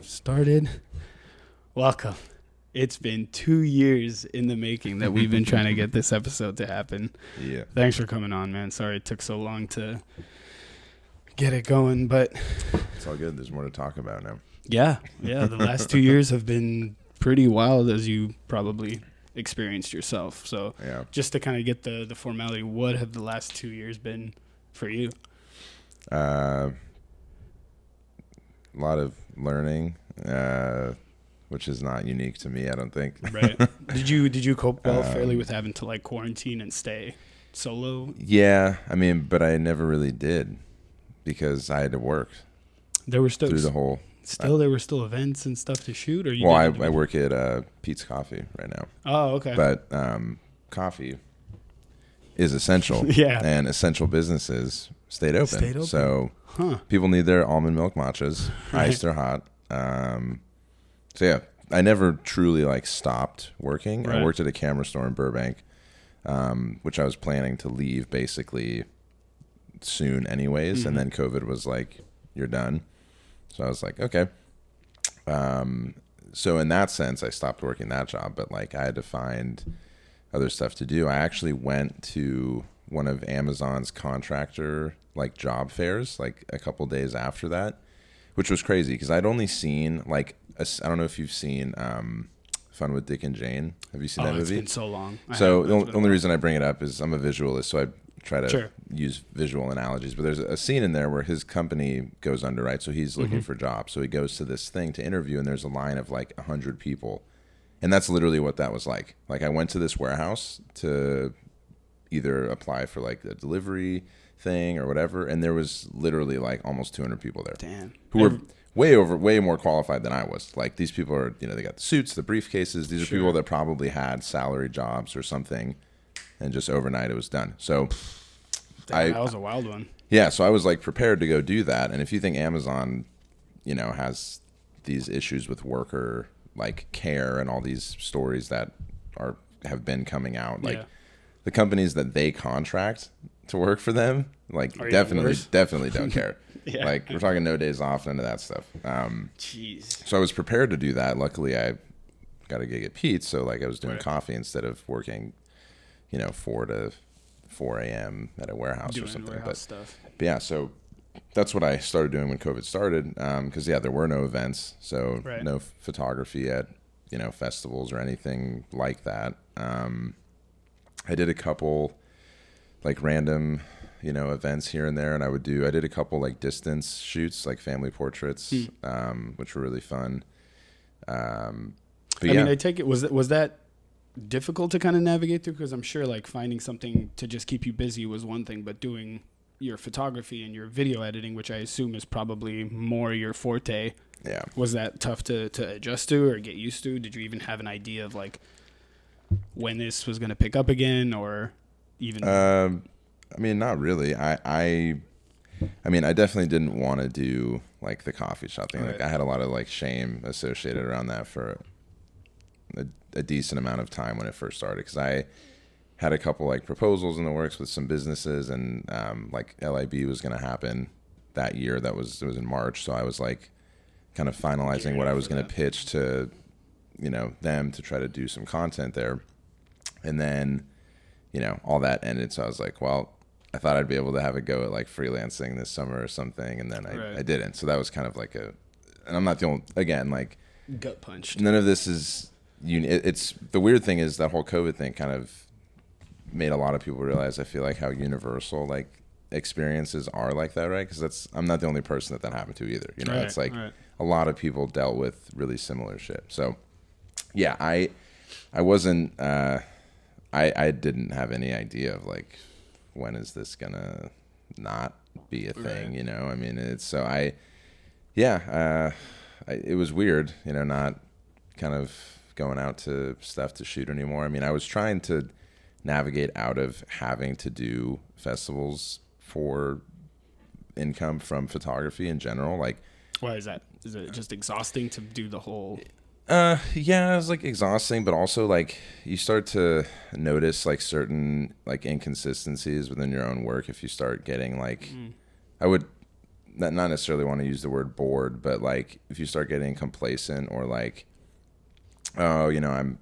Started. Welcome. It's been 2 years in the making that we've been trying to get this episode to happen. Yeah. Thanks for coming on, man. Sorry it took so long to get it going, but It's all good. There's more to talk about now. yeah, the last 2 years have been pretty wild, as you probably experienced yourself. So Yeah. just to kind of get the formality, what have the last 2 years been for you? A lot of learning, which is not unique to me, I don't think. Right. Did you cope well fairly with having to like quarantine and stay solo? Yeah, I mean, but I never really did because I had to work There were still through the whole. there were still events and stuff to shoot, or you? Well, did I work at Pete's Coffee right now, Oh, okay. but coffee is essential. Yeah. And essential businesses stayed open. Stayed open. So Huh. people need their almond milk matchas, iced or hot. So yeah, I never truly like stopped working. Right. I worked at a camera store in Burbank, which I was planning to leave basically soon anyways. Mm-hmm. And then COVID was like, you're done. So I was like, okay. So in that sense, I stopped working that job, but like I had to find other stuff to do. I actually went to one of Amazon's contractor like job fairs like a couple days after that, which was crazy because I'd only seen like I don't know if you've seen Fun with Dick and Jane. Have you seen that movie? It's been so long. So the only reason I bring it up is I'm a visualist, so I try to Sure. use visual analogies. But there's a scene in there where his company goes under, right? So he's looking for jobs. So he goes to this thing to interview, and there's a line of like 100 people. And that's literally what that was like. Like I went to this warehouse to either apply for like a delivery thing or whatever, and there was literally like almost 200 people there. Damn. Who were way more qualified than I was. Like these people are, they got the suits, the briefcases. These are people that probably had salary jobs or something, and just overnight it was done. So Damn, that was a wild one. yeah, so I was like prepared to go do that. And if you think Amazon, has these issues with worker like care and all these stories that have been coming out, like the companies that they contract to work for them, like definitely don't care. Yeah. Like we're talking no days off, none of that stuff. Jeez. So I was prepared to do that. Luckily, I got a gig at Pete's, so like I was doing coffee instead of working, 4 to 4 a.m. at a warehouse Doing or something. warehouse stuff. But yeah, so that's what I started doing when COVID started. Because there were no events, so no photography at festivals or anything like that. I did a couple like random events here and there, and I did a couple like distance shoots, like family portraits, which were really fun. I mean, I take it was that difficult to kind of navigate through, because I'm sure like finding something to just keep you busy was one thing, but doing your photography and your video editing, which I assume is probably more your forte, was that tough to adjust to or get used to? Did you even have an idea of like when this was going to pick up again, or even I mean, not really. I mean, I definitely didn't want to do like the coffee shop thing. Like I had a lot of like shame associated around that for a decent amount of time when it first started, because I had a couple like proposals in the works with some businesses, and like LIB was going to happen that year. It was in March, so I was like kind of finalizing what I was going to pitch to them to try to do some content there, and then all that ended. So I was like, well, I thought I'd be able to have a go at like freelancing this summer or something, and then I didn't. So that was kind of like and I'm not the only, again, like gut punched. None of this is it's the weird thing is that whole COVID thing kind of made a lot of people realize, I feel like, how universal like experiences are like that, right? Because I'm not the only person that happened to either. It's like a lot of people dealt with really similar shit. So yeah, I wasn't I didn't have any idea of like, when is this gonna not be a thing? I mean, it's so it was weird, not kind of going out to stuff to shoot anymore. I mean, I was trying to navigate out of having to do festivals for income from photography in general. Like, why is that? Is it just exhausting to do the whole? Yeah, it was like exhausting, but also like you start to notice like certain like inconsistencies within your own work if you start getting like, I would not necessarily want to use the word bored, but like if you start getting complacent or like, oh, you know, I'm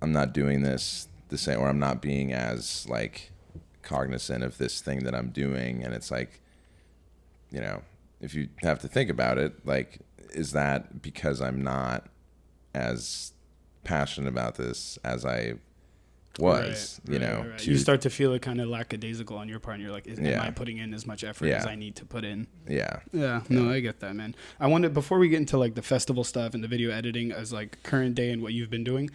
not doing this the same, or I'm not being as like cognizant of this thing that I'm doing. And it's like, you know, if you have to think about it, like, is that because I'm not as passionate about this as I was, you know? Right. You start to feel it kind of lackadaisical on your part, and you're like, am I putting in as much effort as I need to put in? Yeah. No, I get that, man. I wanted, before we get into like the festival stuff and the video editing as like current day and what you've been doing,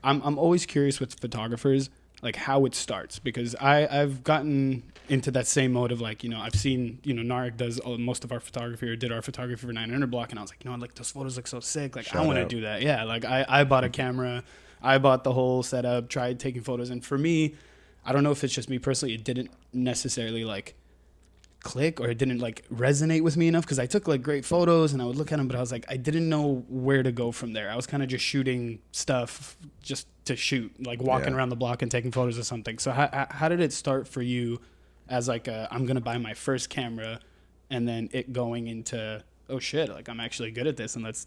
I'm always curious with photographers, like how it starts, because I've gotten into that same mode of like, you know, I've seen, you know, Narek does most of our photography, or did our photography for 900 Block, and I was like, you know, like those photos look so sick, like I want to do that. Yeah, like I bought a camera, I bought the whole setup, tried taking photos, and for me, I don't know if it's just me personally, it didn't necessarily like click, or it didn't like resonate with me enough, because I took like great photos and I would look at them, but I was like, I didn't know where to go from there. I was kind of just shooting stuff just to shoot, like walking around the block and taking photos of something. So how did it start for you as like I'm gonna buy my first camera, and then it going into, oh shit, like I'm actually good at this, and let's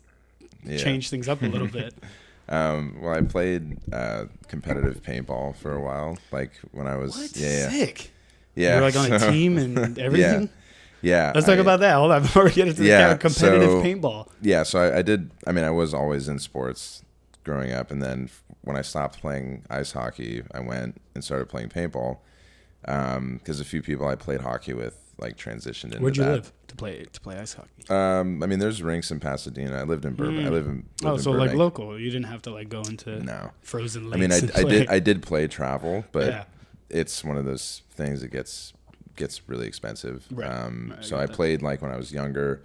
change things up a little bit? Well, I played competitive paintball for a while, like when I was sick. Yeah, you're like on a team and everything. Yeah. Let's talk about that. Hold on, before we get into the competitive paintball. Yeah, so I did. I mean, I was always in sports growing up, and then when I stopped playing ice hockey, I went and started playing paintball, because a few people I played hockey with like transitioned into that. Where'd you live to play ice hockey? I mean, there's rinks in Pasadena. I lived in Burbank. I live in so Burbank. like local. You didn't have to like go into frozen lakes. I mean, I did play travel, but it's one of those things that gets really expensive. Right. So I played like when I was younger,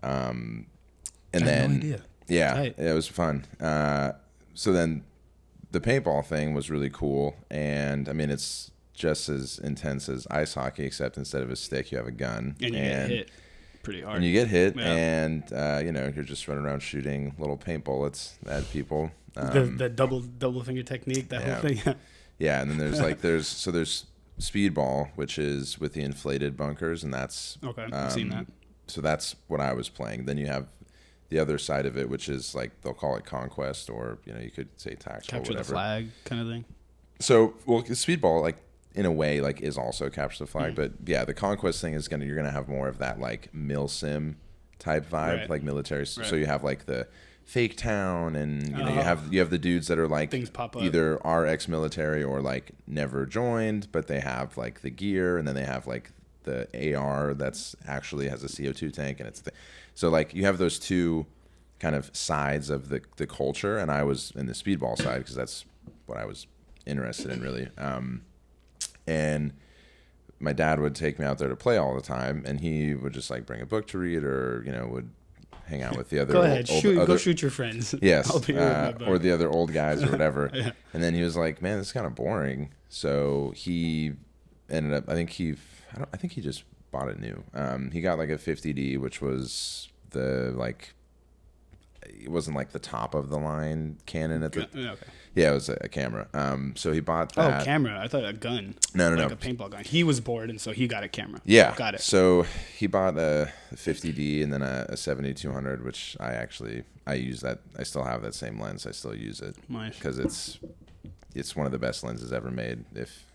and I had no idea. It was fun. So then the paintball thing was really cool, and I mean, it's just as intense as ice hockey, except instead of a stick, you have a gun. And you get hit pretty hard. And you get hit, and you know, you're just running around shooting little paint bullets at people. The double finger technique, that whole thing. Yeah, and then there's like there's speedball, which is with the inflated bunkers, and that's I've seen that. So that's what I was playing. Then you have the other side of it, which is like they'll call it conquest, or you know, you could say tactical, capture whatever. The flag kind of thing. So speedball, like in a way, like is also capture the flag, but yeah, the conquest thing is you're gonna have more of that like mil-sim type vibe, like military. So you have like the fake town, and you know, you have the dudes that are like things pop up. Either are ex-military or like never joined, but they have like the gear, and then they have like the AR that's actually has a CO2 tank, and it's so like you have those two kind of sides of the culture, and I was in the speedball side because that's what I was interested in, really. And my dad would take me out there to play all the time, and he would just like bring a book to read, or you know, would hang out with the other. Go ahead, go shoot your friends. Yes, or the other old guys or whatever. And then he was like, "Man, this is kind of boring." So he ended up. I think he just bought it new. He got like a 50D, which was the like. It wasn't like the top of the line Canon at the. Yeah, it was a camera. So he bought that. Oh, camera! I thought a gun. No, like a paintball gun. He was bored, and so he got a camera. Yeah, got it. So he bought a 50D and then a 7200, which I use that. I still have that same lens. I still use it because it's one of the best lenses ever made. If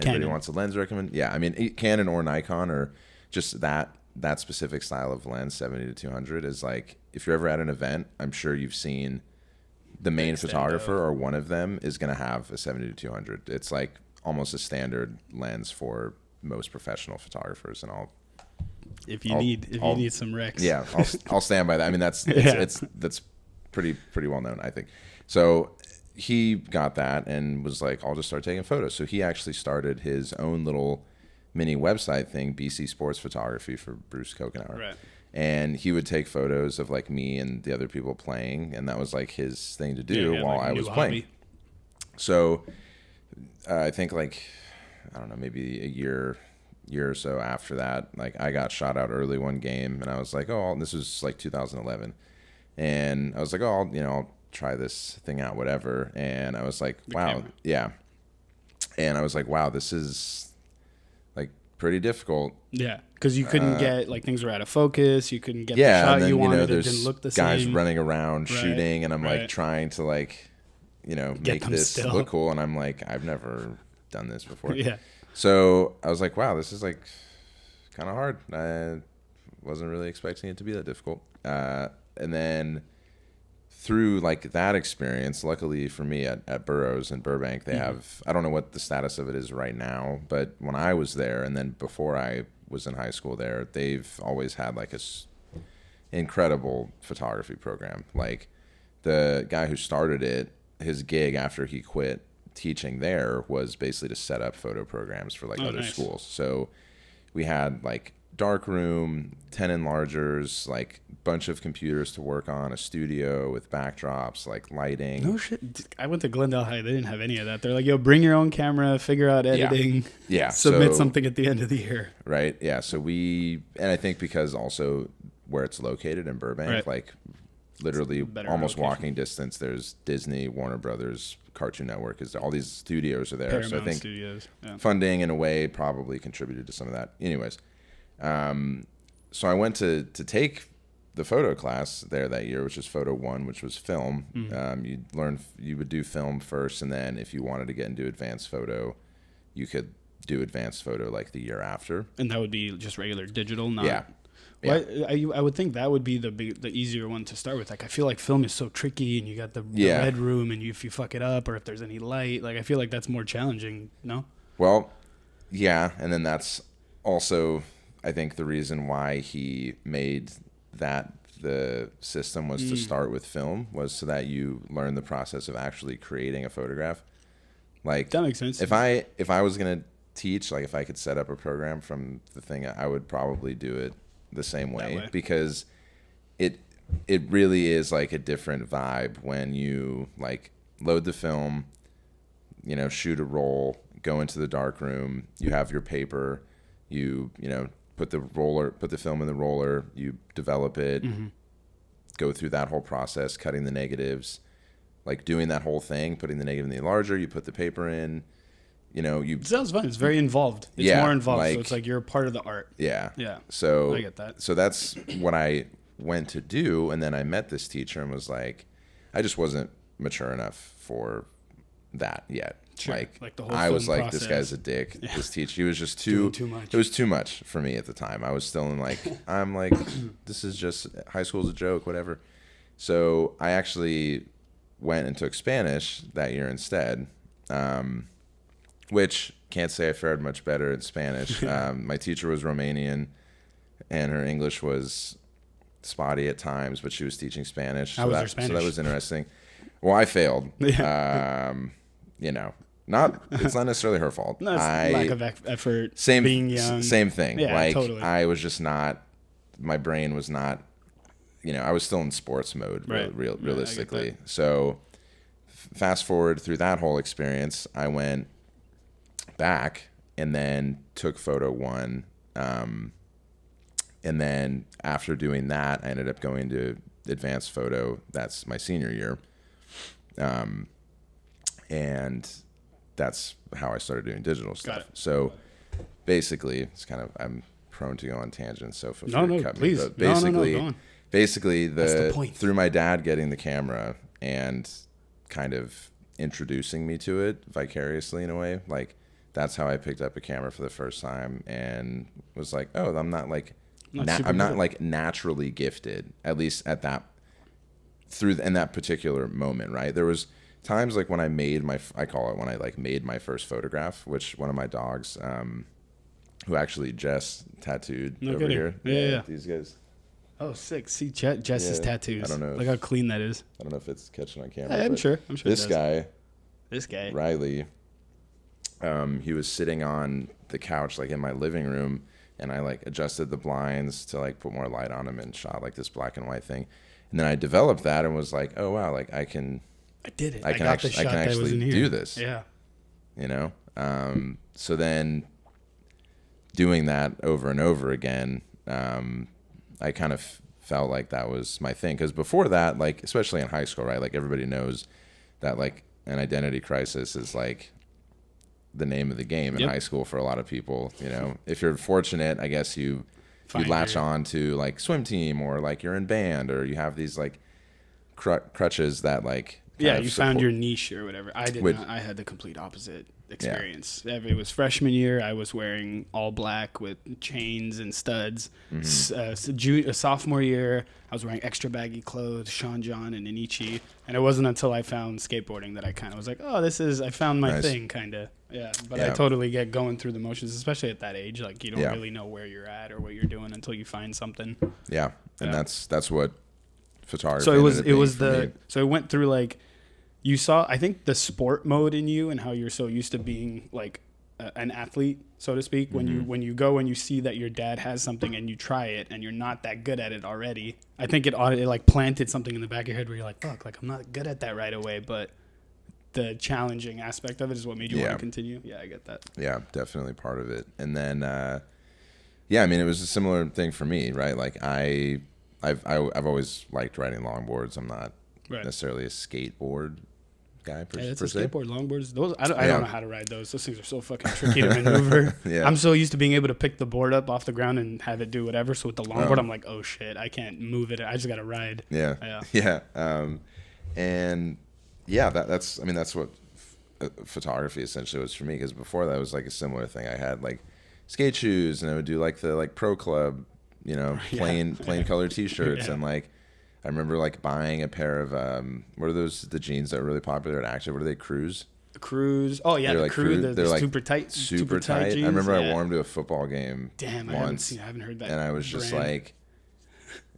anybody wants a lens recommend, I mean Canon or Nikon, or just that specific style of lens, 70 to 200 is like, if you're ever at an event, I'm sure you've seen the main photographer or one of them is going to have a 70 to 200. It's like almost a standard lens for most professional photographers, and if you need some recs. Yeah, I'll stand by that. I mean, that's pretty well known, I think. So he got that and was like, I'll just start taking photos. So he actually started his own little mini website thing, BC Sports Photography, for Bruce Coughenour. Right. And he would take photos of like me and the other people playing, and that was like his thing to do while I was playing. So I think like, I don't know, maybe a year or so after that, like I got shot out early one game, and I was like, this was like 2011, and I was like, I'll try this thing out, whatever. And I was like, wow, yeah. And I was like, wow, this is like pretty difficult. Yeah, because you couldn't get, like, things were out of focus. You couldn't get the Yeah, shot and then, you wanted. there's It didn't look the guys same. running around Right, shooting, and I'm like right. trying to like, Get make them this still. look cool, and I'm like, I've never done this before. Yeah. So I was like, wow, this is like kind of hard. I wasn't really expecting it to be that difficult. And then through like that experience, luckily for me at Burroughs in Burbank, they have, I don't know what the status of it is right now, but when I was there, and then before I was in high school there, they've always had like incredible photography program. Like the guy who started it, his gig after he quit teaching there was basically to set up photo programs for like other schools. So we had like dark room, 10 enlargers, like bunch of computers to work on, a studio with backdrops, like lighting. No shit. I went to Glendale High. They didn't have any of that. They're like, yo, bring your own camera, figure out editing, submit something at the end of the year. Right. Yeah. So and I think because also where it's located in Burbank, like literally almost walking distance, there's Disney, Warner Brothers, Cartoon Network, all these studios are there. Paramount so I think Studios, funding in a way probably contributed to some of that. Anyways, so I went to take the photo class there that year, which was photo 1, which was film. You would do film first, and then if you wanted to get into advanced photo, you could do advanced photo like the year after. And that would be just regular digital, not... Yeah. Well, I would think that would be the easier one to start with. Like, I feel like film is so tricky, and you got the red room, and if you fuck it up, or if there's any light, like I feel like that's more challenging. No? Well, yeah, and then that's also, I think, the reason why he made that the system was to start with film, was so that you learn the process of actually creating a photograph. Like, that makes sense. If I was gonna teach, like if I could set up a program from the thing, I would probably do it the same way, because it really is like a different vibe when you like load the film, shoot a roll, go into the dark room, you have your paper, you put the film in the roller, you develop it, go through that whole process, cutting the negatives, like doing that whole thing, putting the negative in the enlarger, you put the paper in. It sounds fun. It's very involved. It's more involved. So it's like you're a part of the art. Yeah. Yeah. So I get that. So that's what I went to do. And then I met this teacher and was like, I just wasn't mature enough for that yet. Sure. Like the whole I was like, process. This guy's a dick. Yeah. This teacher, he was just too much. It was too much for me at the time. I was still in like, I'm like, this is just, high school's a joke, whatever. So I actually went and took Spanish that year instead. Which can't say I fared much better in Spanish. My teacher was Romanian, and her English was spotty at times, but she was teaching Spanish. How was her Spanish? So that was interesting. Well, I failed. Yeah. It's not necessarily her fault. No, it's lack of effort. Being young. Same thing. Yeah, like totally. I was just not. My brain was not. I was still in sports mode. Right. Realistically. Yeah, So, fast forward through that whole experience, I went back and then took photo 1, and then after doing that, I ended up going to advanced photo. That's my senior year, and that's how I started doing digital stuff. So basically, it's kind of, I'm prone to go on tangents, so feel free to cut me. But basically the point. Through my dad getting the camera and kind of introducing me to it vicariously in a way, like that's how I picked up a camera for the first time and was like, oh, I'm not like like naturally gifted, at least at that in that particular moment, right? There was times like when I made made my first photograph, which one of my dogs, who actually Jess tattooed over here. Yeah. These guys. Oh, sick. See Jess's tattoos. I don't know. Like how clean that is. I don't know if it's catching on camera. I'm sure. This guy, Riley, he was sitting on the couch like in my living room, and I like adjusted the blinds to like put more light on him and shot like this black and white thing. And then I developed that and was like, oh wow, like I did it. I can actually do this. Yeah. So then doing that over and over again, I kind of felt like that was my thing. Because before that, like, especially in high school, right? Like everybody knows that like an identity crisis is like the name of the game in Yep. high school for a lot of people. You know, if you're fortunate, I guess you latch on to like swim team, or like you're in band, or you have these like crutches that like you found your niche or whatever. I did not. I had the complete opposite experience. Yeah. It was freshman year. I was wearing all black with chains and studs. Sophomore year, I was wearing extra baggy clothes, Sean John and Anichi. And it wasn't until I found skateboarding that I kind of was like, oh, I found my thing, kind of. Yeah, but I totally get going through the motions, especially at that age. Like, you don't really know where you're at or what you're doing until you find something. Yeah, and that's what photography. So it went through like, you saw, I think, the sport mode in you and how you're so used to being like an athlete, so to speak. When you go and you see that your dad has something and you try it and you're not that good at it already, I think it like planted something in the back of your head where you're like, fuck, like I'm not good at that right away, but the challenging aspect of it is what made you want to continue. Yeah, I get that. Yeah, definitely part of it. And then, I mean, it was a similar thing for me, right? Like I've always liked riding longboards. I'm not necessarily a skateboard guy per se. Skateboard, longboards. Those I don't know how to ride those. Those things are so fucking tricky to maneuver. I'm so used to being able to pick the board up off the ground and have it do whatever. So with the longboard, I'm like, oh shit, I can't move it. I just gotta ride. That's what photography essentially was for me. Because before that was like a similar thing. I had like skate shoes, and I would do like the like pro club, you know, plain color T-shirts, and like. I remember like buying a pair of what are those, the jeans that were really popular at Active? What are they? Cruise. Oh yeah, they're like they're like super tight jeans. I remember I wore them to a football game. Damn, once. I haven't heard that. And I was just like,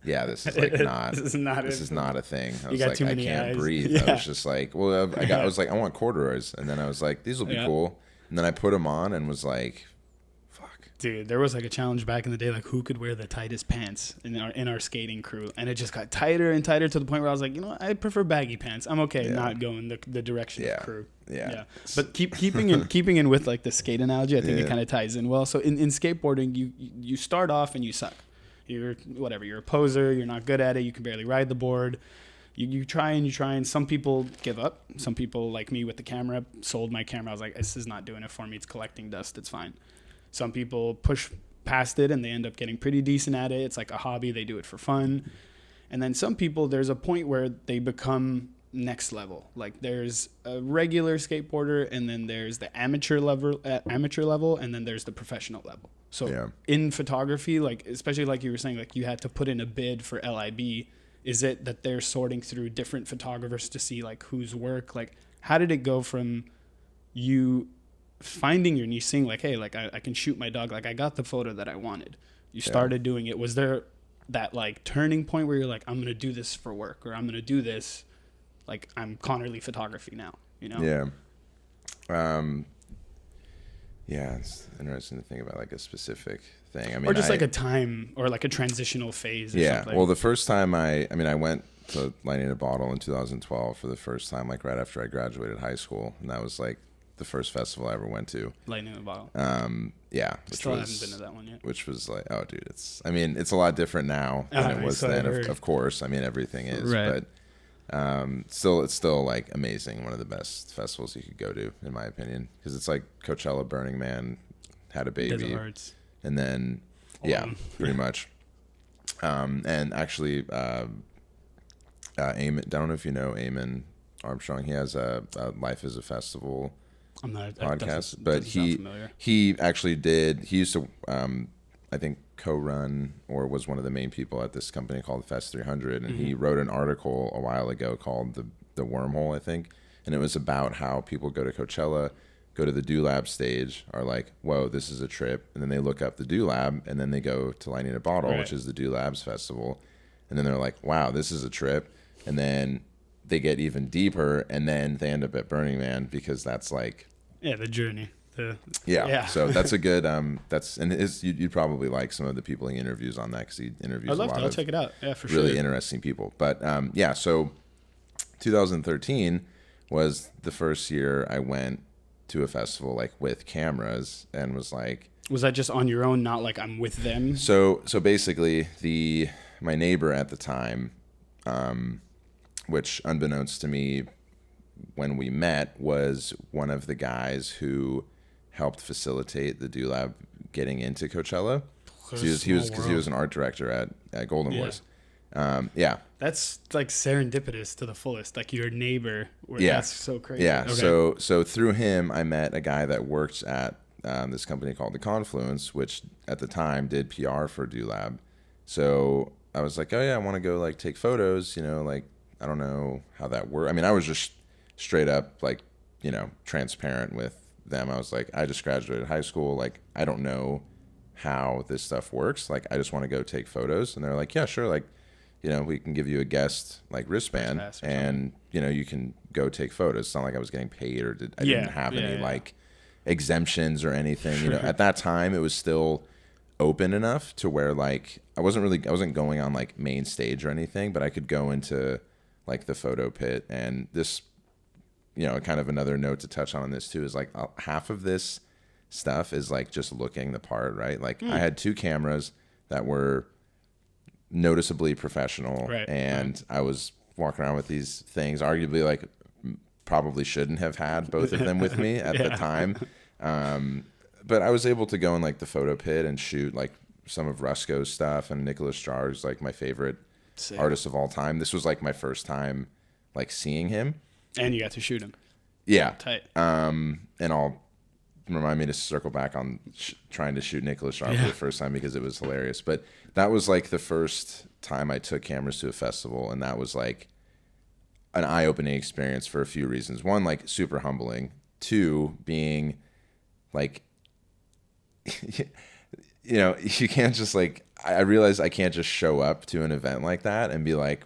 yeah, this is like not. this is not a thing. I was like, I can't breathe. I was just like, well, I was like, I want corduroys, and then I was like, these will be cool, and then I put them on and was like. Dude, there was like a challenge back in the day, like who could wear the tightest pants in our skating crew, and it just got tighter and tighter to the point where I was like, you know what? I prefer baggy pants. I'm okay not going the direction of crew. Yeah. But keeping in with like the skate analogy, I think it kind of ties in well. So in skateboarding, you start off and you suck. You're a poser. You're not good at it. You can barely ride the board. You try and some people give up. Some people like me with the camera sold my camera. I was like, this is not doing it for me. It's collecting dust. It's fine. Some people push past it and they end up getting pretty decent at it. It's like a hobby. They do it for fun. And then some people, there's a point where they become next level. Like there's a regular skateboarder, and then there's the amateur level, and then there's the professional level. So in photography, like especially like you were saying, like you had to put in a bid for LIB. Is it that they're sorting through different photographers to see like whose work? Like how did it go from you finding your niche, seeing like, hey, like I can shoot my dog, like I got the photo that I wanted, you started doing it? Was there that like turning point where you're like, I'm gonna do this for work, or I'm gonna do this, like I'm Conner Lee Photography now, you know? It's interesting to think about like a specific thing. I mean, or just like a time or like a transitional phase or something. Well, the first time I went to Lightning a Bottle in 2012 for the first time, like right after I graduated high school, and that was like the first festival I ever went to. Lightning in a Bottle. Still haven't been to that one yet. Which was like, oh, dude, it's a lot different now than it was then. Of course, I mean, everything is, but it's still like amazing. One of the best festivals you could go to, in my opinion, because it's like Coachella, Burning Man, Had a Baby, and then pretty much. And actually, Eamon, I don't know if you know Eamon Armstrong. He has a Life is a Festival podcast, but he actually he used to I think co-run or was one of the main people at this company called Fest 300, and he wrote an article a while ago called the Wormhole, I think, and it was about how people go to Coachella, go to the Do Lab stage, are like, whoa, this is a trip, and then they look up the Do Lab, and then they go to Lightning a Bottle, which is the Do Labs festival, and then they're like, wow, this is a trip, and then they get even deeper, and then they end up at Burning Man, because that's like the journey. So that's a good you'd probably like some of the people he interviews on that, because he interviews I'll check it out. For really interesting people. But so 2013 was the first year I went to a festival like with cameras, and was like, was that just on your own, not like I'm with them? So basically my neighbor at the time, which unbeknownst to me when we met, was one of the guys who helped facilitate the Do Lab getting into Coachella. He was an art director at Golden Wars. Yeah. That's like serendipitous to the fullest. Like your neighbor. That's so crazy. Yeah. Okay. So through him, I met a guy that worked at this company called The Confluence, which at the time did PR for Do Lab. So I was like, oh yeah, I want to go like take photos. You know, like I don't know how that works. I mean, I was just straight up like, you know, transparent with them. I was like, I just graduated high school. Like, I don't know how this stuff works. Like, I just want to go take photos. And they're like, yeah, sure. Like, you know, we can give you a guest like wristband and, you know, you can go take photos. It's not like I was getting paid or I didn't have any like exemptions or anything. You know, at that time it was still open enough to where like I wasn't going on like main stage or anything, but I could go into like the photo pit. And this, you know, kind of another note to touch on this too is like half of this stuff is like just looking the part, right? Like I had 2 cameras that were noticeably professional, and I was walking around with these things, arguably like probably shouldn't have had both of them with me at the time. But I was able to go in like the photo pit and shoot like some of Rusko's stuff, and Nicholas Jar's like my favorite artist of all time. This was like my first time like seeing him. And you got to shoot him. Yeah. Tight. And I'll remind me to circle back on trying to shoot Nicholas Jar for the first time because it was hilarious. But that was like the first time I took cameras to a festival, and that was like an eye-opening experience for a few reasons. One, like super humbling. 2, being like, you know, you can't just like, I realized I can't just show up to an event like that and be like,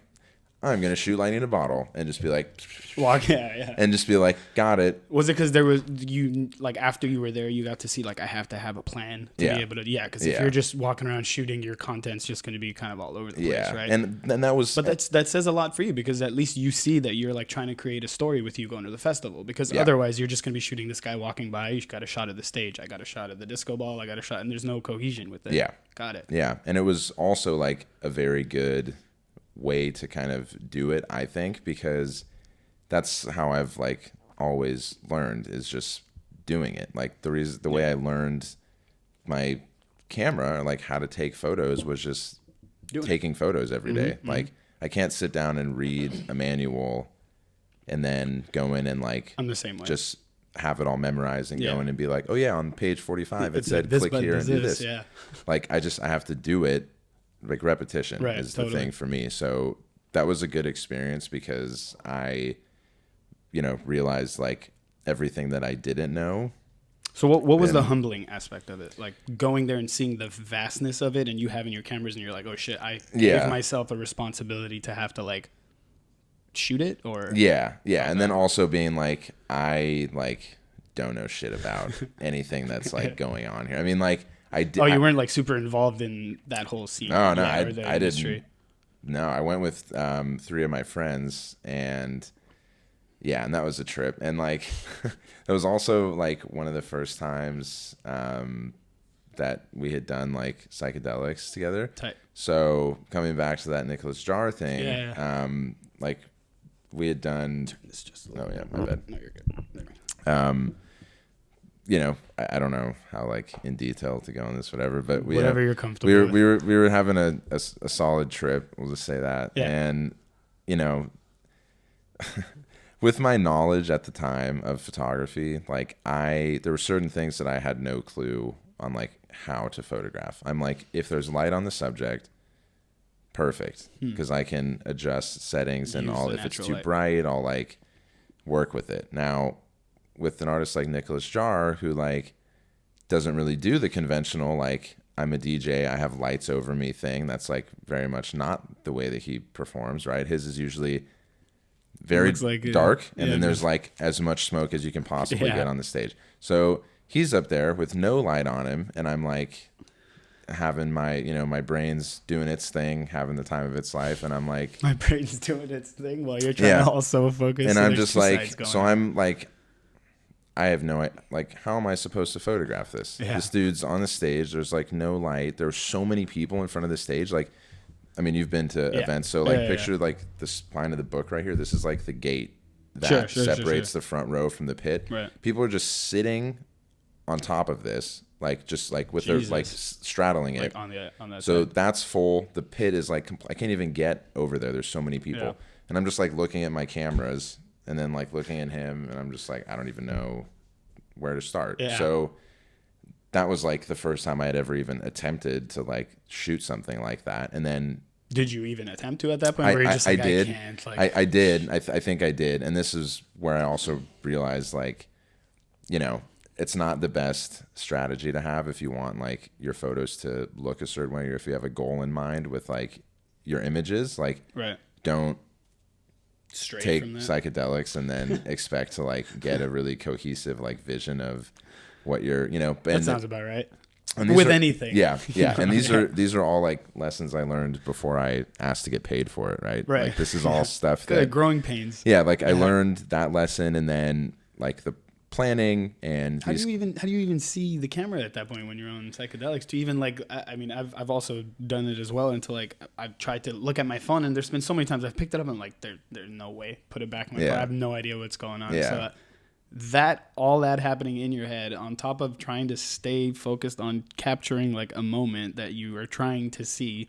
I'm going to shoot lightning in a bottle and just be like, and just be like, got it. Was it because there was, you, like after you were there, you got to see like, I have to have a plan to be able to, because if you're just walking around shooting, your content's just going to be kind of all over the place, right? And that was, but that says a lot for you, because at least you see that you're like trying to create a story with you going to the festival, because otherwise you're just going to be shooting this guy walking by. You got a shot of the stage. I got a shot of the disco ball. I got a shot, and there's no cohesion with it. Yeah. Got it. Yeah. And it was also like a very good way to kind of do it, I think, because that's how I've like always learned, is just doing it. Like the way I learned my camera, like how to take photos, was just taking photos every day. Like I can't sit down and read a manual and then go in and like I'm the same way. Just have it all memorized and go in and be like, oh yeah, on page 45 it said click here and do this. Yeah. Like I have to do it. Like repetition is the thing for me. So that was a good experience because I, you know, realized like everything that I didn't know. So what was the humbling aspect of it? Like going there and seeing the vastness of it, and you having your cameras and you're like, oh shit, I gave myself a responsibility to have to like shoot it, or and then also being like, I like don't know shit about anything that's like going on here. I mean, like I did. Oh, you weren't like super involved in that whole scene. No, I didn't. No, I went with 3 of my friends, and and that was a trip. And like, it was also like one of the first times that we had done like psychedelics together. Tight. So coming back to that Nicholas Jar thing, like we had done. Turn this just a little bit. My bad. No, you're good. There you know, I don't know how like in detail to go on this, whatever, but whatever you're comfortable with. We were having a solid trip. We'll just say that. Yeah. And, you know, with my knowledge at the time of photography, like there were certain things that I had no clue on like how to photograph. I'm like, if there's light on the subject, perfect. Because I can adjust settings and all. If it's too bright, I'll like work with it. Now, with an artist like Nicholas Jar, who like doesn't really do the conventional like I'm a DJ, I have lights over me thing. That's like very much not the way that he performs, right? His is usually very dark, and then there's like as much smoke as you can possibly get on the stage. So he's up there with no light on him, and I'm like having my, you know, my brain's doing its thing, having the time of its life, and I'm like, my brain's doing its thing while you're trying to also focus. And I'm just like, so I'm like, I have no, like, how am I supposed to photograph this? Yeah. This dude's on the stage. There's like no light. There's so many people in front of the stage. Like, I mean, you've been to events, so like picture like the spine of the book right here. This is like the gate that separates the front row from the pit. Right. People are just sitting on top of this, like just like with the like straddling it, like on that so side. that's full. The pit is like I can't even get over there. There's so many people, Yeah. and I'm just like looking at my cameras and then like looking at him, and I'm just like, I don't even know where to start. Yeah. So that was like the first time I had ever even attempted to like shoot something like that. And then did you even attempt to at that point? Where you're just like, I did. I can't. Like, I did. I think I did. And this is where I also realized, like, you know, it's not the best strategy to have if you want like your photos to look a certain way, or if you have a goal in mind with like your images. Like, right. Don't straight take from that. psychedelics and then expect to like get a really cohesive like vision of what you're, you know. That sounds about right. And with anything. Yeah. And these are all like lessons I learned before I asked to get paid for it, right? Right. Like this is all stuff that growing pains. Yeah, like I learned that lesson, and then like the planning and how do you even see the camera at that point when you're on psychedelics to even like I mean I've also done it as well until like I've tried to look at my phone, and there's been so many times I've picked it up and I'm like there's no way, put it back in my phone. I have no idea what's going on. So that all that happening in your head on top of trying to stay focused on capturing like a moment that you are trying to see.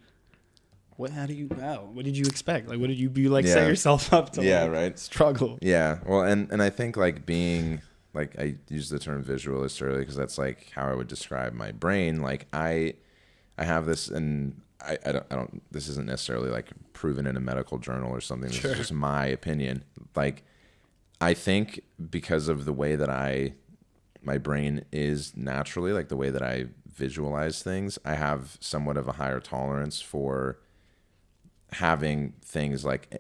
What did you expect? Like, what did you like set yourself up to right. struggle? Yeah. Well, and I think like being like, I use the term visualist earlier because that's like how I would describe my brain. Like I have this, and I don't, this isn't necessarily like proven in a medical journal or something. This is just my opinion. Like, I think because of the way that my brain is naturally, like the way that I visualize things, I have somewhat of a higher tolerance for having things like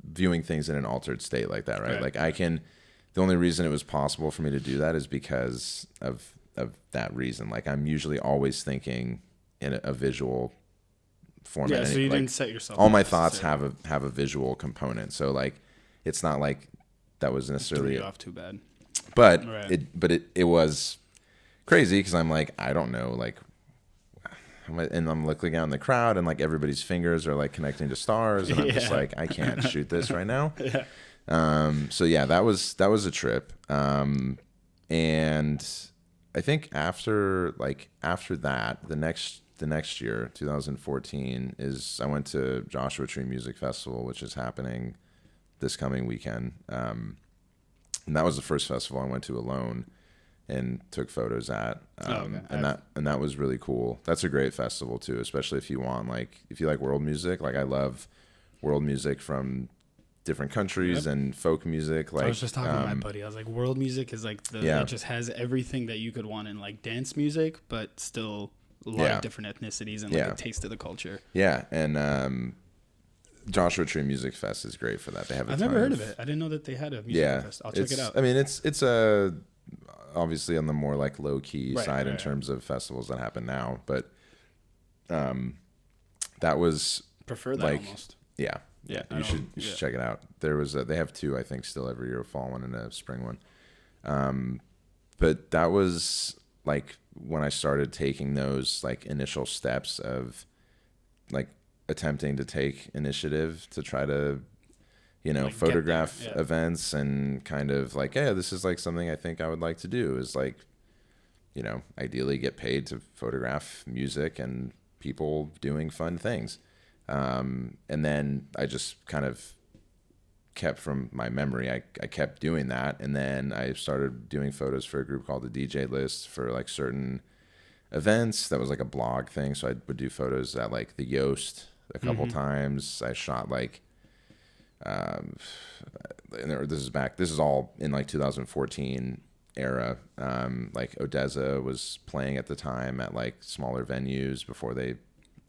viewing things in an altered state like that, right? Like the only reason it was possible for me to do that is because of that reason. Like I'm usually always thinking in a visual format. Yeah, so you like, didn't set yourself all my thoughts have a visual component. So like it's not like that was necessarily off too bad. But it was crazy because I'm like, I don't know, like, and I'm looking out in the crowd and like everybody's fingers are like connecting to stars, and I'm just like, I can't shoot this right now. So yeah, that was a trip. And I think after that, the next year, 2014, is I went to Joshua Tree Music Festival, which is happening this coming weekend. And that was the first festival I went to alone and took photos at. And that was really cool. That's a great festival too, especially if you like world music. Like I love world music from different countries and folk music. Like I was just talking to my buddy. I was like, world music is like it just has everything that you could want in like dance music, but still a lot of different ethnicities and like a taste of the culture. Yeah. And Joshua Tree Music Fest is great for that. They have I've never heard of it. I didn't know that they had a music fest. I'll check it out. I mean, it's obviously on the more like low key side in terms of festivals that happen now, but that was prefer that like, almost. Yeah. You should check it out. There was they have two, I think, still every year, a fall one and a spring one. But that was like when I started taking those like initial steps of like attempting to take initiative to try to, like photograph events and kind of like, yeah, this is like something I think I would like to do is like, ideally get paid to photograph music and people doing fun things. And then I just kind of kept from my memory. I kept doing that. And then I started doing photos for a group called the DJ List for like certain events. That was like a blog thing. So I would do photos at like the Yoast a couple times. I shot like, this is all in like 2014 era. Like Odessa was playing at the time at like smaller venues before they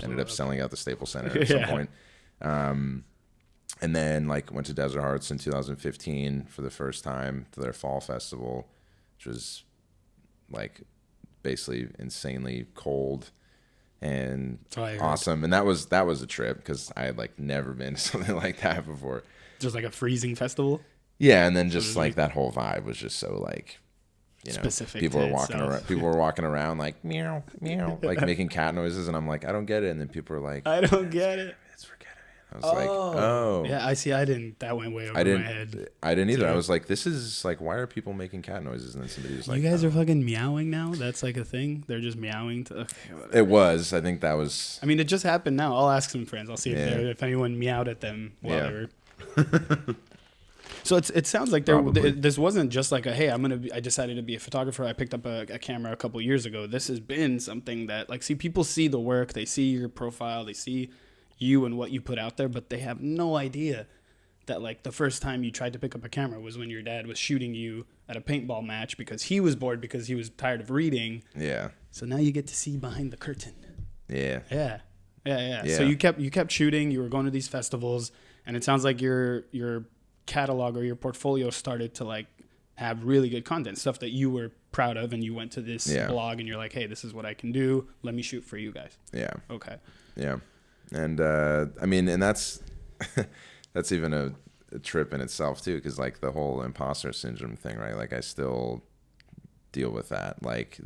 ended up selling out the Staples Center at some point. And then like went to Desert Hearts in 2015 for the first time to their fall festival, which was like basically insanely cold and awesome. And that was a trip because I had like never been to something like that before. Just like a freezing festival? Yeah, and then just like that whole vibe was just so like, specific. People were walking around like meow meow, like making cat noises, and I'm like, I don't get it. And then people are like, I don't get it. It's for ketamine. I was like, oh. Yeah, I see. That went way over my head. I didn't either. I was like, this is like, why are people making cat noises? And then somebody was like, you guys are fucking meowing now? That's like a thing? They're just meowing? It was. I think that was. I mean, it just happened now. I'll ask some friends. I'll see if anyone meowed at them while they were. So it sounds like this wasn't just like I decided to be a photographer. I picked up a camera a couple years ago. This has been something that people see the work, they see your profile, they see you and what you put out there, but they have no idea that like the first time you tried to pick up a camera was when your dad was shooting you at a paintball match because he was bored because he was tired of reading. Yeah. So now you get to see behind the curtain. Yeah. Yeah. So you kept shooting, you were going to these festivals, and it sounds like your catalog or your portfolio started to like have really good content, stuff that you were proud of, and you went to this blog and you're like, hey, this is what I can do. Let me shoot for you guys. Yeah. Okay. Yeah. And I mean, and that's that's even a trip in itself too, because like the whole imposter syndrome thing, right? Like I still deal with that, like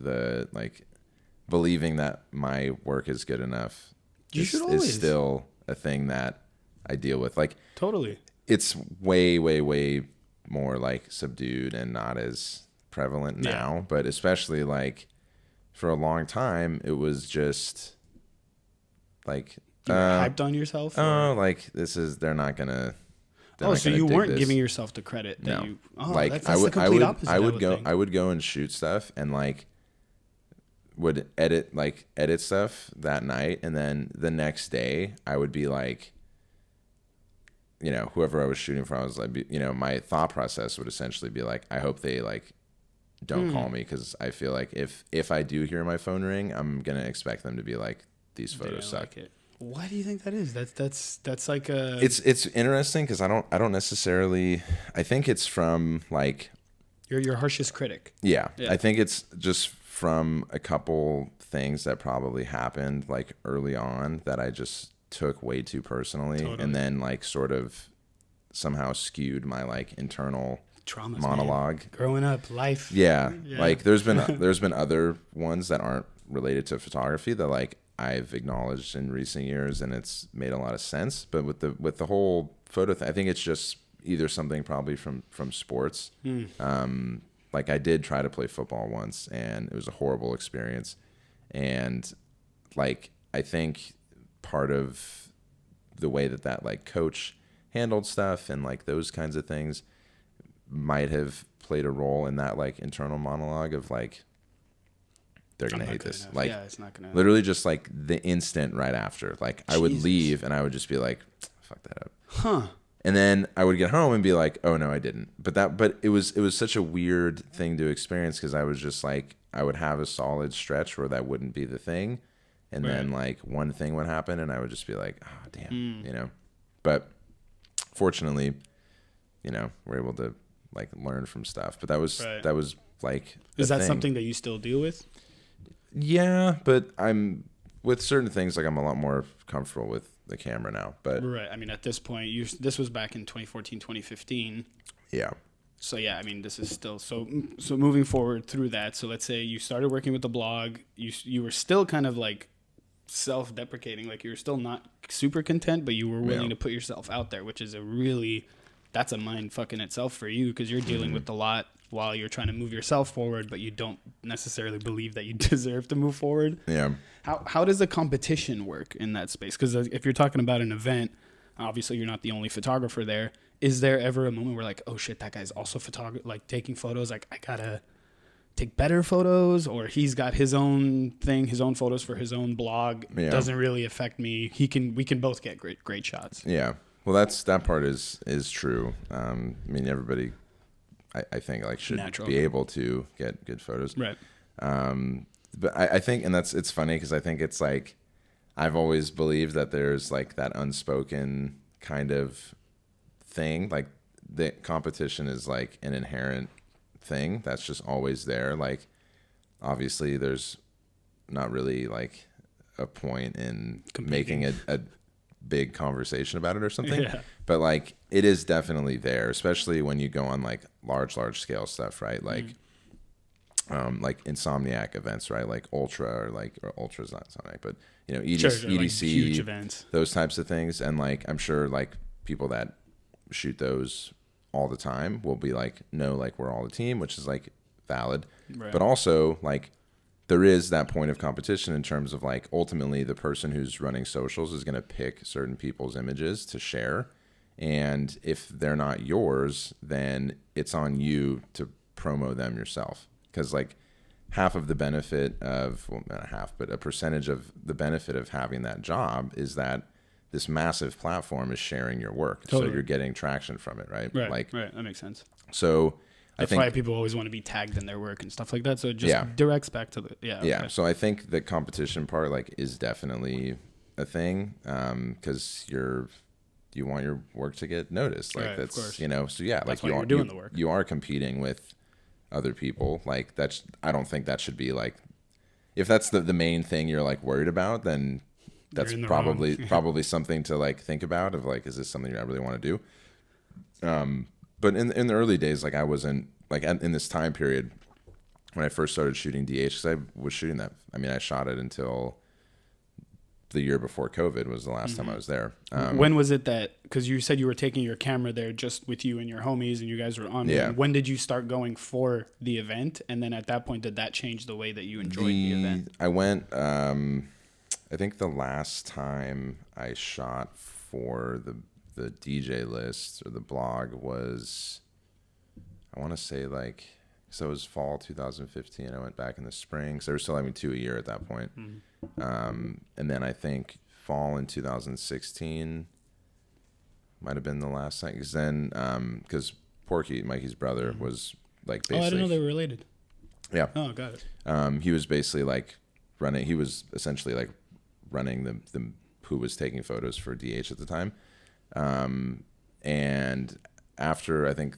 believing that my work is good enough is still a thing that I deal with. Like totally. It's way, way, way more like subdued and not as prevalent now, but especially like for a long time, it was just like you were hyped on yourself. Like they're not gonna. So you weren't giving yourself the credit that you. Oh, like that's the complete opposite. I would go and shoot stuff and like would edit stuff that night, and then the next day I would be like, you know, whoever I was shooting for, I was like, you know, my thought process would essentially be like, I hope they like don't call me, because I feel like if I do hear my phone ring, I'm gonna expect them to be like, these photos suck. Like it. Why do you think that is? That's like a. It's interesting because I don't necessarily. I think it's from like. You're your harshest critic. Yeah, I think it's just from a couple things that probably happened like early on that I just took way too personally, and then like sort of somehow skewed my like internal traumas, monologue. Man. Growing up, life. Yeah, like there's been other ones that aren't related to photography that like I've acknowledged in recent years, and it's made a lot of sense. But with the whole photo thing, I think it's just either something probably from sports. Like I did try to play football once, and it was a horrible experience. And like I think part of the way that like coach handled stuff and like those kinds of things might have played a role in that like internal monologue of like, they're gonna hate this. Like, yeah, it's not gonna. Literally, just like the instant right after, like I would leave and I would just be like, "Fuck that up." Huh. And then I would get home and be like, "Oh no, I didn't." But it was such a weird thing to experience, because I was just like, I would have a solid stretch where that wouldn't be the thing, and then like one thing would happen and I would just be like, "Oh damn," you know. But fortunately, you know, we're able to like learn from stuff. But that was like. Is that something that you still deal with? Yeah, but I'm with certain things, like I'm a lot more comfortable with the camera now. But I mean, at this point, this was back in 2014, 2015. Yeah. So yeah, I mean, this is still so moving forward through that. So let's say you started working with the blog, you were still kind of like self-deprecating, like you were still not super content, but you were willing to put yourself out there, which is that's a mind fuck in itself for you, because you're dealing with a lot while you're trying to move yourself forward, but you don't necessarily believe that you deserve to move forward. Yeah. How does the competition work in that space? Because if you're talking about an event, obviously you're not the only photographer there. Is there ever a moment where like, oh shit, that guy's also like taking photos, like I gotta take better photos, or he's got his own thing, his own photos for his own blog. Yeah. Doesn't really affect me. We can both get great shots. Yeah. Well, that part is true. I mean, everybody, I think like should be able to get good photos. Right. But I think, and it's funny because I think it's like, I've always believed that there's like that unspoken kind of thing. Like the competition is like an inherent thing that's just always there. Like obviously there's not really like a point in making a big conversation about it or something, but like it is definitely there, especially when you go on like large scale stuff, right? Like like Insomniac events, right? Like Ultra or Ultra's not Insomniac, but you know, Sure, EDC, like huge events, those types of things. And like, I'm sure like people that shoot those all the time will be like, no, like we're all a team, which is like valid. right. But also like there is that point of competition in terms of like ultimately the person who's running socials is going to pick certain people's images to share. And if they're not yours, then it's on you to promo them yourself. Because like half of the benefit of, well, not half, but a percentage of the benefit of having that job is that this massive platform is sharing your work. Totally. So you're getting traction from it, right? Right, Like, right. That makes sense. So That's I think why people always want to be tagged in their work and stuff like that. So it just directs back to the, yeah. So I think the competition part like is definitely a thing because you want your work to get noticed. Like Right, that's, of course. you know, so yeah, That's like why you're doing the work. You are competing with other people. Like that's, I don't think that should be like, if that's the main thing you're like worried about, then that's probably something to like think about of like, is this something I really want to do? But in the early days, like I wasn't like in this time period when I first started shooting DH, because I was shooting that. I mean, I shot it until the year before COVID was the last time I was there. When was it that, because you said you were taking your camera there just with you and your homies and you guys were on there. When did you start going for the event? And then at that point, did that change the way that you enjoyed the event? I went, I think the last time I shot for the DJ list or the blog was, I want to say like, so it was fall 2015. I went back in the spring. So they were still having 2 a year at that point. And then I think fall in 2016 might have been the last time. Because then, because Porky, Mikey's brother, was like basically. Oh, I didn't know they were related. Yeah. Oh, got it. He was basically like he was essentially like running the who was taking photos for DH at the time. And after, I think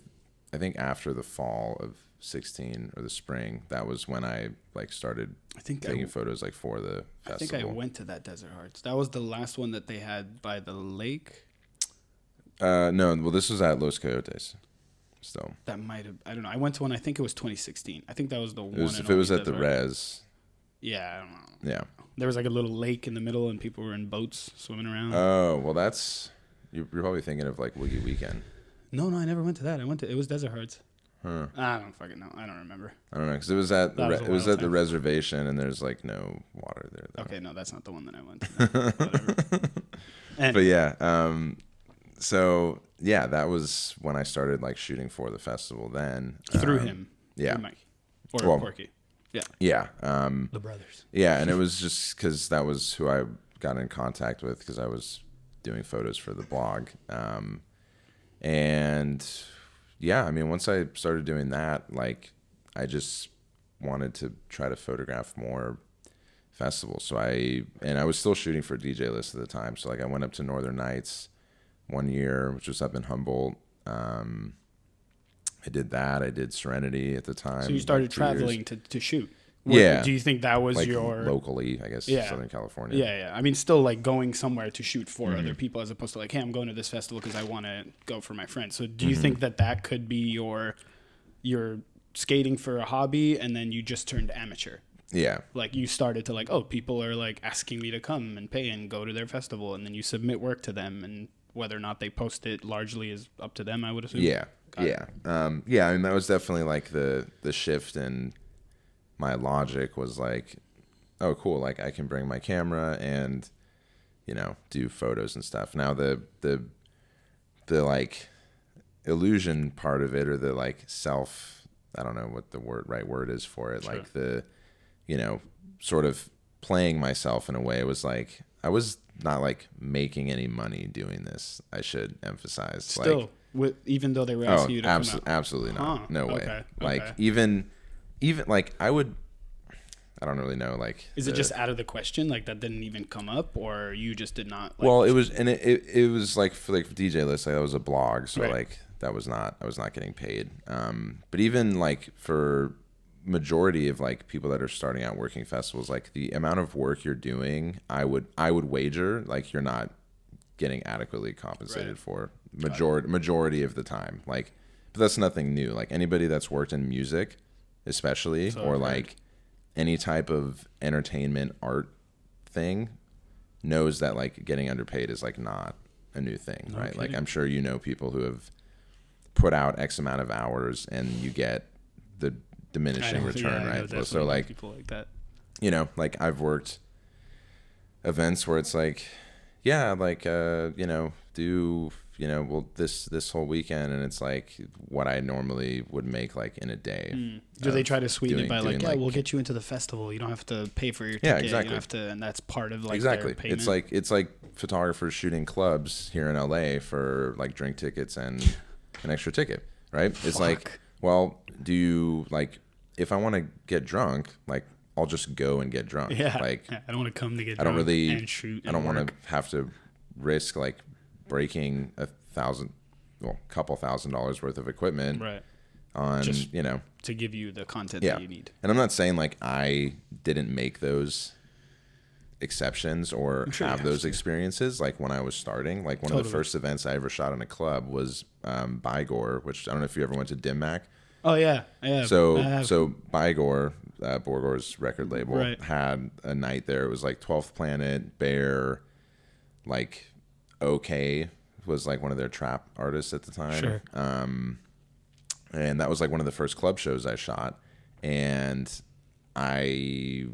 after the fall of 16 or the spring, that was when I like started taking photos like for the festival. I think I went to that Desert Hearts. That was the last one that they had by the lake. No, well, this was at Los Coyotes. So that might have, I don't know. I went to one, I think it was 2016. I think that was the one. If it was at the Res. Yeah, I don't know. Yeah. There was like a little lake in the middle and people were in boats swimming around. Oh, well, that's, you're probably thinking of like Woogie Weekend. No, I never went to that. It was Desert Hearts. Huh. I don't fucking know. I don't remember. I don't know, because it was at the reservation and there's like no water there though. Okay, no, that's not the one that I went to. But yeah, so yeah, that was when I started like shooting for the festival then. Through him. Yeah. Through Mike. Or Porky. Yeah. Yeah. The brothers. Yeah, and it was just because that was who I got in contact with because I was doing photos for the blog. And yeah, I mean, once I started doing that, like I just wanted to try to photograph more festivals. So I was still shooting for DJ List at the time. So like I went up to Northern Nights one year, which was up in Humboldt. I did that. I did Serenity at the time. So you started traveling to shoot. Yeah. Do you think that was like your locally, I guess, Southern California? Yeah. I mean, still like going somewhere to shoot for other people as opposed to like, hey, I'm going to this festival because I want to go for my friends. So do you think that could be your skating for a hobby and then you just turned amateur? Yeah. Like you started to like, oh, people are like asking me to come and pay and go to their festival, and then you submit work to them, and whether or not they post it largely is up to them, I would assume. Yeah. Yeah. Yeah. I mean, that was definitely like the shift in my logic was like, oh, cool. Like I can bring my camera and, you know, do photos and stuff. Now the like illusion part of it, or the like self, I don't know what the right word is for it. Sure. Like the, you know, sort of playing myself in a way was like, I was not like making any money doing this. I should emphasize. Still, like, even though they were asking you to come out. Absolutely not. Huh. No way. Okay. Like even like I don't really know. Like, is it just out of the question? Like that didn't even come up, or you just did not? Like, well, it was, and it was like for DJ List. Like that was a blog, so right. Like that was not. I was not getting paid. But even like for majority of like people that are starting out working festivals, like the amount of work you're doing, I would wager like you're not getting adequately compensated for majority of the time. Like, but that's nothing new. Like anybody that's worked in music especially, So or I've heard. like any type of entertainment art thing, knows that like getting underpaid is like not a new thing, No right? kidding. Like I'm sure you know people who have put out X amount of hours and you get the diminishing return, right? So like people like that. You know, like I've worked events where it's like, yeah, like you know, do well this whole weekend, and it's like what I normally would make like in a day. Do they try to sweeten it by doing like, yeah, we'll get you into the festival. You don't have to pay for your ticket. Yeah, exactly. You don't have to, and that's part of like exactly. their payment. It's like photographers shooting clubs here in LA for like drink tickets and an extra ticket, right? It's like, well, do you like if I want to get drunk, like I'll just go and get drunk. Yeah. Like I don't want to come to get I don't drunk really and shoot. I don't want to have to risk like breaking couple $1,000s worth of equipment right on just to give you the content yeah. that you need. And I'm not saying like I didn't make those exceptions or have those experiences like when I was starting. Like one of the first events I ever shot in a club was Bygore, which I don't know if you ever went to Dim Mak. Oh yeah. So Bygore, Borgore's record label, had a night there. It was like 12th Planet, Bear, like OK was like one of their trap artists at the time. Sure. And that was like one of the first club shows I shot. And I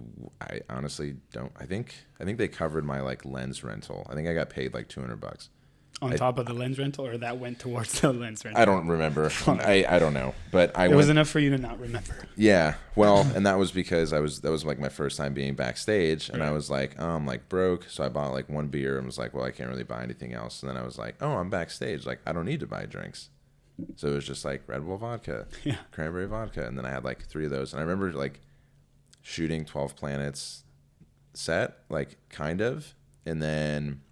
honestly don't. I think they covered my like lens rental. I think I got paid like $200 on top of the lens rental, or that went towards the lens rental. I don't remember. I don't know, but it was enough for you to not remember. Yeah, well, and that was because that was like my first time being backstage, and I was like, oh, I'm like broke, so I bought like one beer and was like, well, I can't really buy anything else. And then I was like, oh, I'm backstage, like I don't need to buy drinks. So it was just like Red Bull vodka, cranberry vodka, and then I had like 3 of those. And I remember like shooting 12 Planets set, like kind of, and then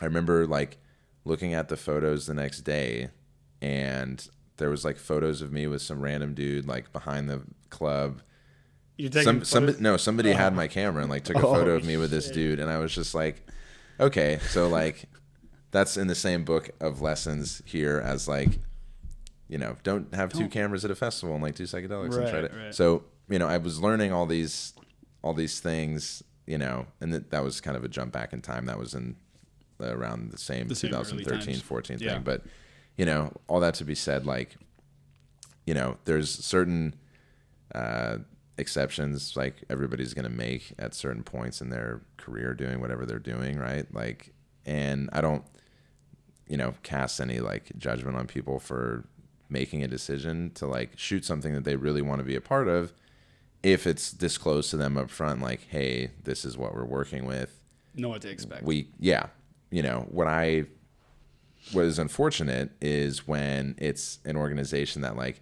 I remember like looking at the photos the next day, and there was like photos of me with some random dude like behind the club. Somebody had my camera and like took a photo of me with this dude, and I was just like, okay, so like that's in the same book of lessons here as like, don't have 2 cameras at a festival and like do psychedelics and try to. Right. So I was learning all these things, and that was kind of a jump back in time. That was in around the same 2013, 14 thing. But, all that to be said, like, there's certain exceptions like everybody's going to make at certain points in their career doing whatever they're doing, right? Like, and I don't, cast any like judgment on people for making a decision to like shoot something that they really want to be a part of if it's disclosed to them up front, like, hey, this is what we're working with. Know what to expect. What is unfortunate is when it's an organization that like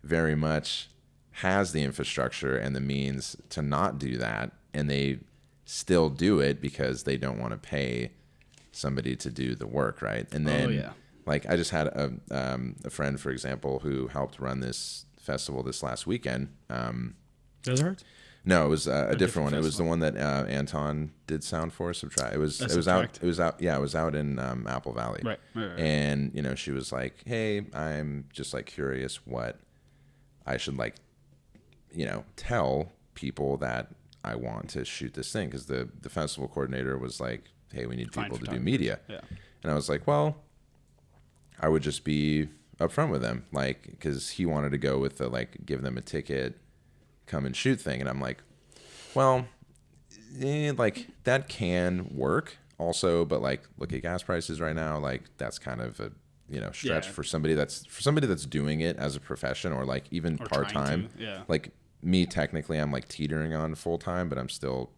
very much has the infrastructure and the means to not do that, and they still do it because they don't want to pay somebody to do the work, right? And then like I just had a friend, for example, who helped run this festival this last weekend. Desert? No, it was a different one. Festival. It was the one that Anton did sound for. Subtract. It was out in Apple Valley. Right. And she was like, "Hey, I'm just like curious what I should like, tell people that I want to shoot this thing," because the festival coordinator was like, "Hey, we need people to do media." Yeah. And I was like, "Well, I would just be upfront with them, like, because he wanted to go with the like give them a ticket, come and shoot thing." And I'm like, well, like that can work also, but like look at gas prices right now, like that's kind of a stretch for somebody that's doing it as a profession or like even part-time. Like me, technically I'm like teetering on full-time, but I'm still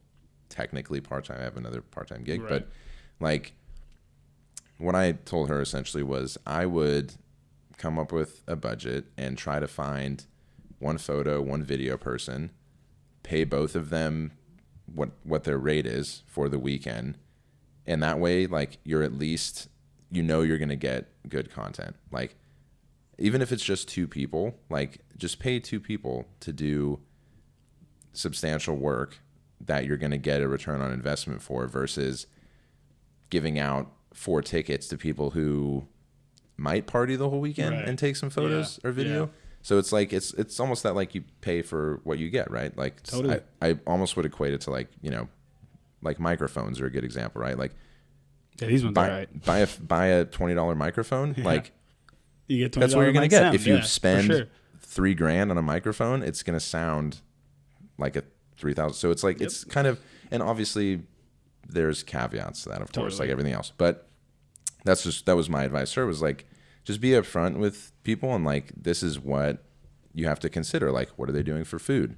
technically part-time. I have another part-time gig. Right. But like what I told her essentially was I would come up with a budget and try to find one photo, one video person, pay both of them what their rate is for the weekend. And that way, like, you're at least, you're going to get good content. Like, even if it's just 2 people, like, just pay 2 people to do substantial work that you're going to get a return on investment for versus giving out 4 tickets to people who might party the whole weekend and take some photos or video. So it's like it's almost that like you pay for what you get, right? Like Totally. I almost would equate it to like, like microphones are a good example, right? Like Yeah, these ones are right. buy a $20 microphone, like You get $20 that's what you're gonna mic get. sound. If you Yeah, for spend sure. $3,000 on a microphone, it's gonna sound like a 3,000. So it's like it's kind of, and obviously there's caveats to that, of course, like everything else. But that was my advice, sir. Was like, just be upfront with people, and like, this is what you have to consider. Like, what are they doing for food?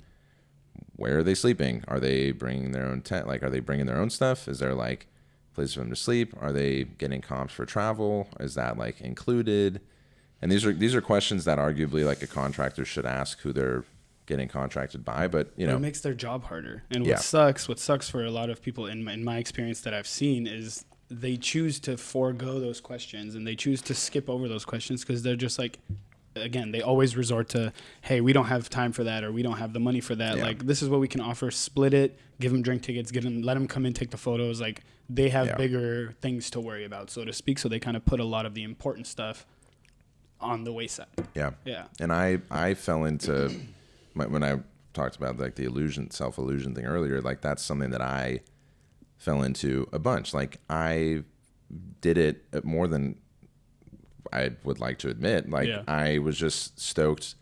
Where are they sleeping? Are they bringing their own tent? Like, are they bringing their own stuff? Is there like place for them to sleep? Are they getting comps for travel? Is that like included? And these are questions that arguably like a contractor should ask who they're getting contracted by. But it makes their job harder. And Yeah. what sucks for a lot of people in my experience that I've seen is they choose to forego those questions, and they choose to skip over those questions because they're just like, again, they always resort to, hey, we don't have time for that, or we don't have the money for that. Yeah. Like, this is what we can offer. Split it, give them drink tickets, let them come in, take the photos. Like, they have bigger things to worry about, so to speak. So they kind of put a lot of the important stuff on the wayside. Yeah. Yeah. And I fell into when I talked about like the self-illusion thing earlier, like that's something that I fell into a bunch. Like I did it more than I would like to admit. Like I was just stoked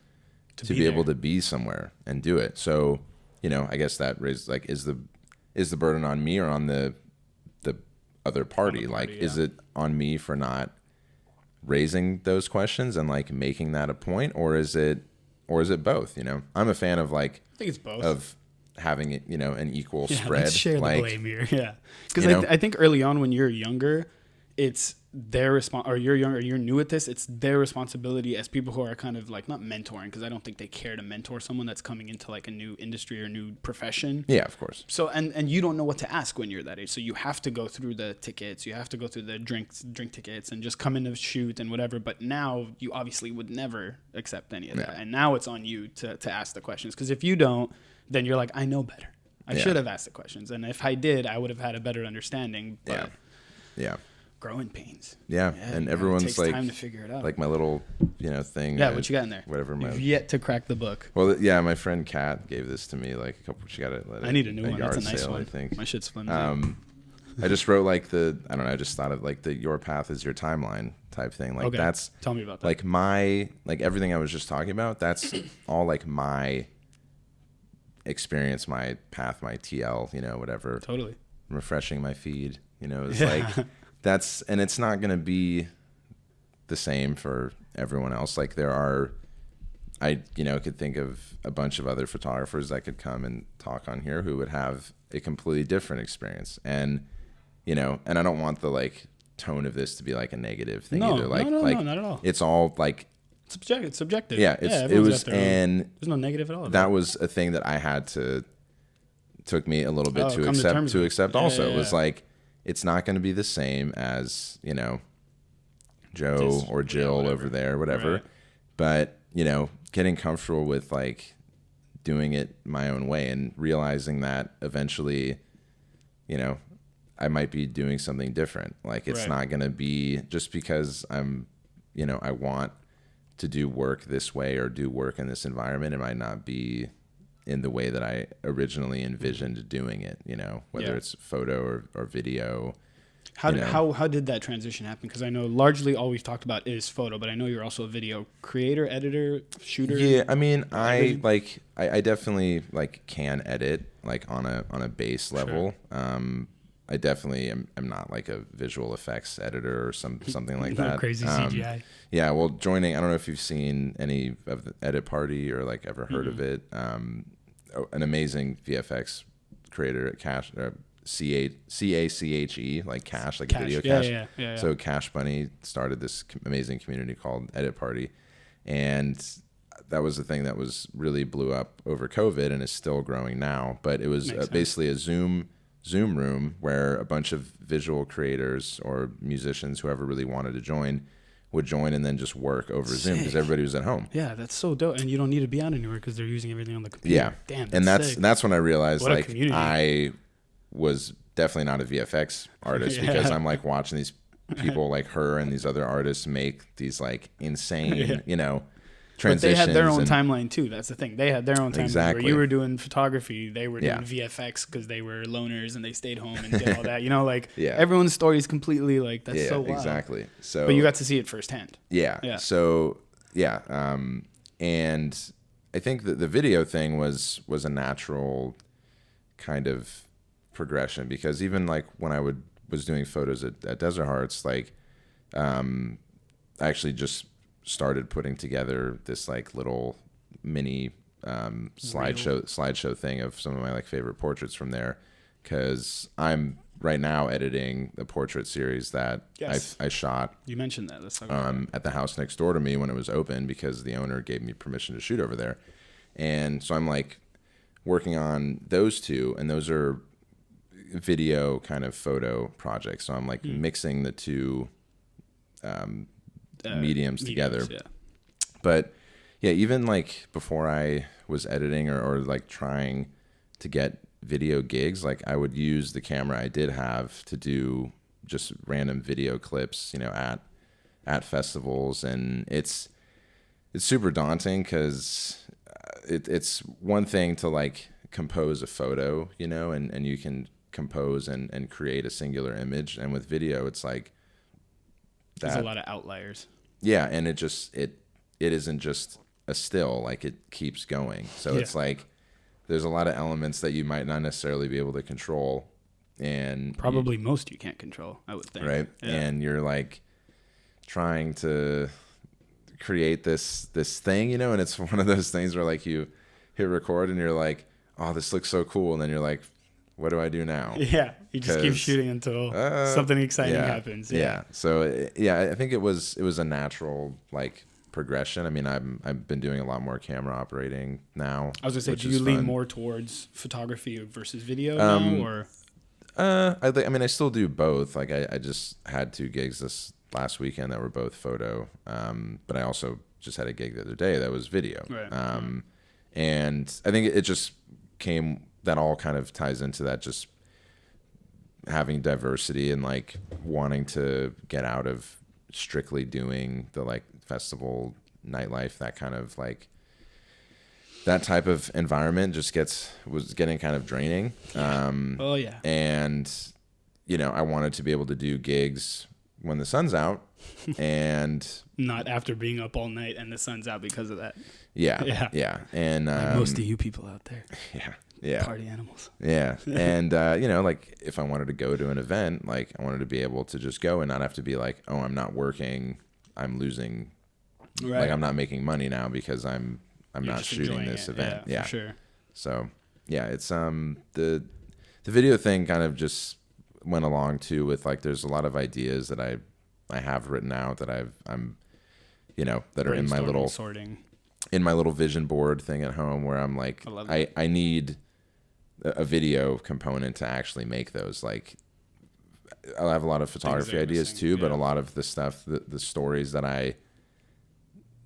to be able to be somewhere and do it. So, I guess that raised like, is the burden on me or on the other party? Like, is it on me for not raising those questions and like making that a point, or is it both? I'm a fan of like, I think it's both. Of having it, an equal spread. Let's share like, the blame here. Yeah, because I think early on when you're younger, it's their or you're younger, you're new at this. It's their responsibility as people who are kind of like not mentoring, because I don't think they care to mentor someone that's coming into like a new industry or new profession. Yeah, of course. So and you don't know what to ask when you're that age, so you have to go through the tickets, you have to go through the drink tickets, and just come in to shoot and whatever. But now you obviously would never accept any of that, and now it's on you to ask the questions, because if you don't, then you're like, I know better. I should have asked the questions, and if I did, I would have had a better understanding. But yeah. Growing pains. Yeah, and everyone's takes like, time to figure it out. Like my little, thing. Yeah, what you got in there? Whatever. You've yet to crack the book. Well, yeah, my friend Kat gave this to me like she got it. I need a new one. That's a nice sale, one. I think. My shit's flimsy. I just wrote like I just thought of like the your path is your timeline type thing. Like that's, tell me about that. Like everything I was just talking about, that's all like my experience, my path, my TL, whatever. Totally. Refreshing my feed, it's like, and it's not going to be the same for everyone else. Like I could think of a bunch of other photographers that could come and talk on here who would have a completely different experience. And, and I don't want the like tone of this to be like a negative thing either. Like, no, not at all. It's all like, it's subjective. Yeah. It was, and there's no negative at all. That was a thing that I took me a little bit to accept also. It was like, it's not going to be the same as, Joe or Jill over there, whatever. Right. But, getting comfortable with like doing it my own way and realizing that eventually, I might be doing something different. Like it's not going to be just because I'm, I want to do work this way or do work in this environment. It might not be in the way that I originally envisioned doing it, whether it's photo or video. How did that transition happen? Because I know largely all we've talked about is photo, but I know you're also a video creator, editor, shooter. Yeah, I mean, I definitely like can edit like on a base level. Sure. I definitely am not like a visual effects editor or something like that. Crazy CGI. Yeah, well, I don't know if you've seen any of the Edit Party or like ever heard of it. An amazing VFX creator at Cache, CACHE, like Cache, like Video Cache. Yeah. So Cache Bunny started this amazing community called Edit Party, and that was the thing that was really blew up over COVID and is still growing now. But it was basically a Zoom room where a bunch of visual creators or musicians, whoever really wanted to join, would join and then just work over Zoom because everybody was at home. Yeah, that's so dope. And you don't need to be out anywhere because they're using everything on the computer. Yeah. Damn, that's when I realized what like I was definitely not a VFX artist because I'm like watching these people like her and these other artists make these like insane, But they had their own and- timeline too. That's the thing. They had their own timeline Exactly. where you were doing photography, they were doing Yeah. VFX because they were loners and they stayed home and did all that. You know, like Yeah. everyone's story is completely like that's Yeah, so wild. exactly. So, But you got to see it firsthand. yeah. Yeah. So yeah, and I think that the video thing was a natural kind of progression, because even like when I was doing photos at Desert Hearts, like I actually started putting together this like little mini slideshow thing of some of my like favorite portraits from there, because I'm right now editing the portrait series that I shot. You mentioned that. Let's talk about that. At the house next door to me when it was open, because the owner gave me permission to shoot over there. And so I'm like working on those two, and those are video kind of photo projects. So I'm like mixing the two mediums together. Yeah. But yeah, even like before I was editing or like trying to get video gigs, like I would use the camera I did have to do just random video clips, you know, at festivals. And it's super daunting, because it's one thing to like compose a photo, you know, and you can compose and create a singular image. And with video, it's like there's a lot of outliers. Yeah, and it isn't just a still, like it keeps going. So it's like there's a lot of elements that you might not necessarily be able to control, and probably most you can't control, I would think. Right. Yeah. And you're like trying to create this thing, you know, and it's one of those things where like you hit record and you're like, oh, this looks so cool, and then you're like, what do I do now? Yeah, you just keep shooting until something exciting happens. Yeah. So yeah, I think it was a natural like progression. I mean, I've been doing a lot more camera operating now. I was gonna say, do you lean more towards photography versus video now, or? I still do both. Like I just had 2 gigs this last weekend that were both photo, but I also just had a gig the other day that was video. Right. And I think it just came. That all kind of ties into that, just having diversity and like wanting to get out of strictly doing the like festival nightlife, that kind of like that type of environment was getting kind of draining. And you know, I wanted to be able to do gigs when the sun's out and not after being up all night and the sun's out because of that. Yeah. And like most of you people out there. Yeah. Party animals. Yeah. And, you know, like if I wanted to go to an event, like I wanted to be able to just go and not have to be like, oh, I'm not working, I'm losing, like I'm not making money now because I'm not shooting this event. Yeah, for sure. So yeah, it's, the video thing kind of just went along too with like, there's a lot of ideas that I have written out that I'm, you know, that are in my little sorting. In my little vision board thing at home, where I'm like, I need a video component to actually make those. Like, I'll have a lot of photography ideas too, but a lot of the stuff, the stories that I,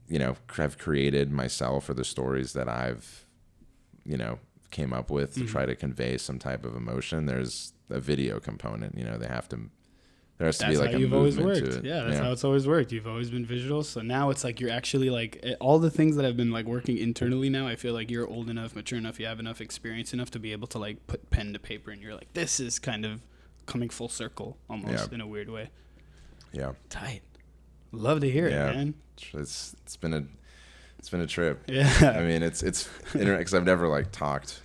you know, have created myself, or the stories that I've, you know, came up with to try to convey some type of emotion. There's a video component, you know, there has to be like a movement to it. Yeah, that's how it's always worked. You've always been visual. So now it's like you're actually like all the things that I've been like working internally now, I feel like you're old enough, mature enough, you have enough experience enough to be able to like put pen to paper, and you're like, this is kind of coming full circle almost in a weird way. Yeah. Tight. Love to hear it, man. It's been a trip. Yeah. I mean, it's because I've never like talked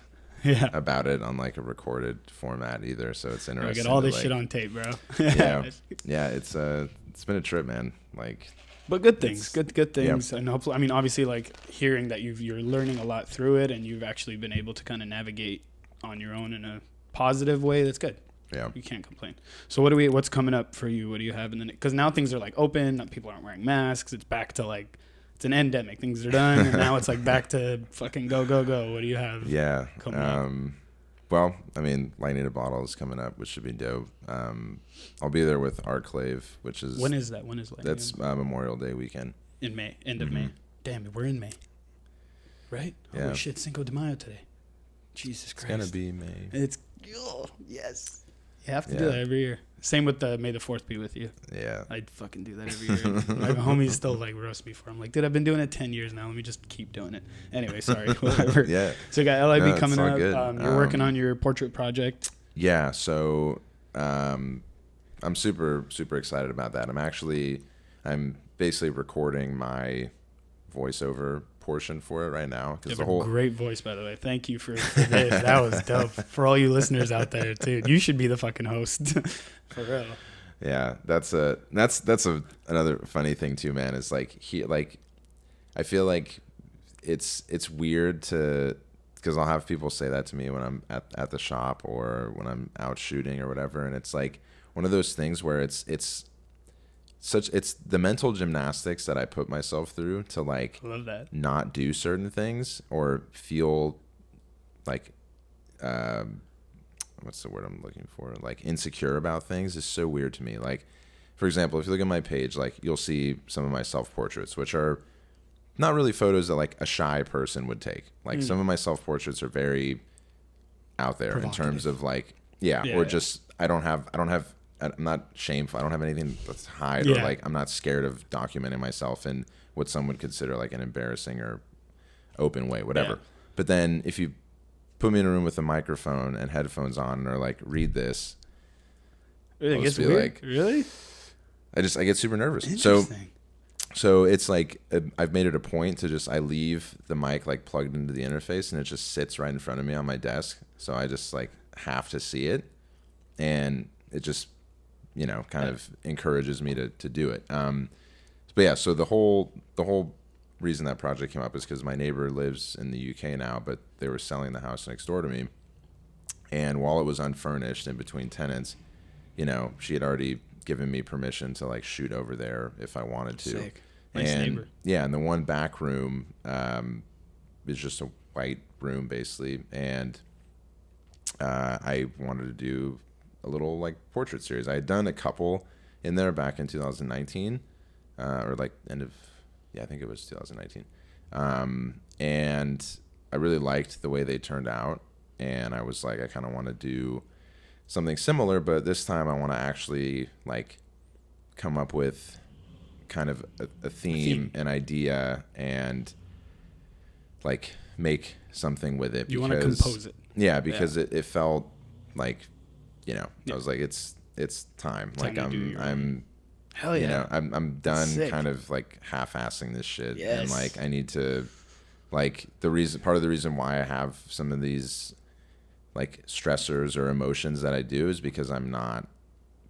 about it on like a recorded format either, so it's interesting. I get all this shit on tape, bro. yeah, it's been a trip, man. Like, but good things, good things, and hopefully, I mean, obviously, like hearing that you're learning a lot through it, and you've actually been able to kind of navigate on your own in a positive way. That's good. Yeah, you can't complain. So what's coming up for you? What do you have in the? Because now things are like open. People aren't wearing masks. It's back to like. It's an endemic. Things are done, and now it's like back to fucking go. What do you have? Yeah. Coming up? Well, I mean, Lightning a Bottle is coming up, which should be dope. I'll be there with Artclave, which is... When is that? When is Lightning? That's Memorial Day weekend. In May. End of May. Damn, we're in May. Right? Yeah. Holy shit, Cinco de Mayo today. Jesus Christ. It's going to be May. It's... Oh, yes. You have to do that every year. Same with the May the 4th be with you. Yeah. I'd fucking do that every year. My homies still like roast me for it. I'm like, dude, I've been doing it 10 years now. Let me just keep doing it. Anyway, sorry. Whatever. Yeah. So you got LIB coming up. Good. You're working on your portrait project. Yeah. So I'm super, super excited about that. I'm basically recording my voiceover portion for it right now. You have a great voice, by the way. Thank you for this. That was dope. For all you listeners out there, too, you should be the fucking host. For real. Yeah, that's another funny thing too, man. Is like I feel like it's weird because I'll have people say that to me when I'm at the shop or when I'm out shooting or whatever, and it's like one of those things where it's the mental gymnastics that I put myself through to like love that. Not do certain things or feel like what's the word I'm looking for? Like insecure about things is so weird to me. Like, for example, if you look at my page, like you'll see some of my self-portraits, which are not really photos that like a shy person would take. Like some of my self-portraits are very out there in terms of like, just I'm not shameful. I don't have anything that's hide or like I'm not scared of documenting myself in what some would consider like an embarrassing or open way, whatever. Yeah. But then if you put me in a room with a microphone and headphones on and are like, read this, it gets weird. Like, really? I get super nervous. So it's like I've made it a point to just I leave the mic like plugged into the interface and it just sits right in front of me on my desk. So I just like have to see it, and it just kind of encourages me to do it. But yeah, so the whole reason that project came up is because my neighbor lives in the UK now, but they were selling the house next door to me. And while it was unfurnished in between tenants, she had already given me permission to like shoot over there if I wanted to. Sick. Nice neighbor. Yeah, and the one back room is just a white room basically, and I wanted to do a little like portrait series. I had done a couple in there back in 2019, or like I think it was 2019. And I really liked the way they turned out, and I was like, I kind of want to do something similar, but this time I want to actually like come up with kind of a theme, an idea, and like make something with it. You want to compose it. Yeah, because it felt like, I was like, it's time. Like I'm hell yeah. I'm done. Sick. Kind of like half-assing this shit. Yes. And like I need to, like part of the reason why I have some of these like stressors or emotions that I do is because I'm not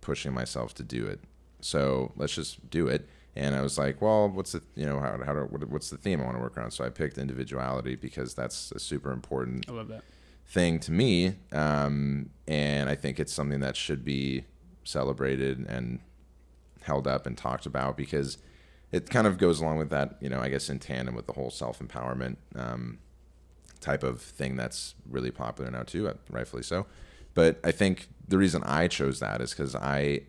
pushing myself to do it. So let's just do it. And I was like, well, what's the what's the theme I want to work around? So I picked individuality because that's a super important I love that. thing to me. And I think it's something that should be celebrated and held up and talked about because it kind of goes along with that, I guess in tandem with the whole self-empowerment type of thing that's really popular now too, rightfully so. But I think the reason I chose that is because I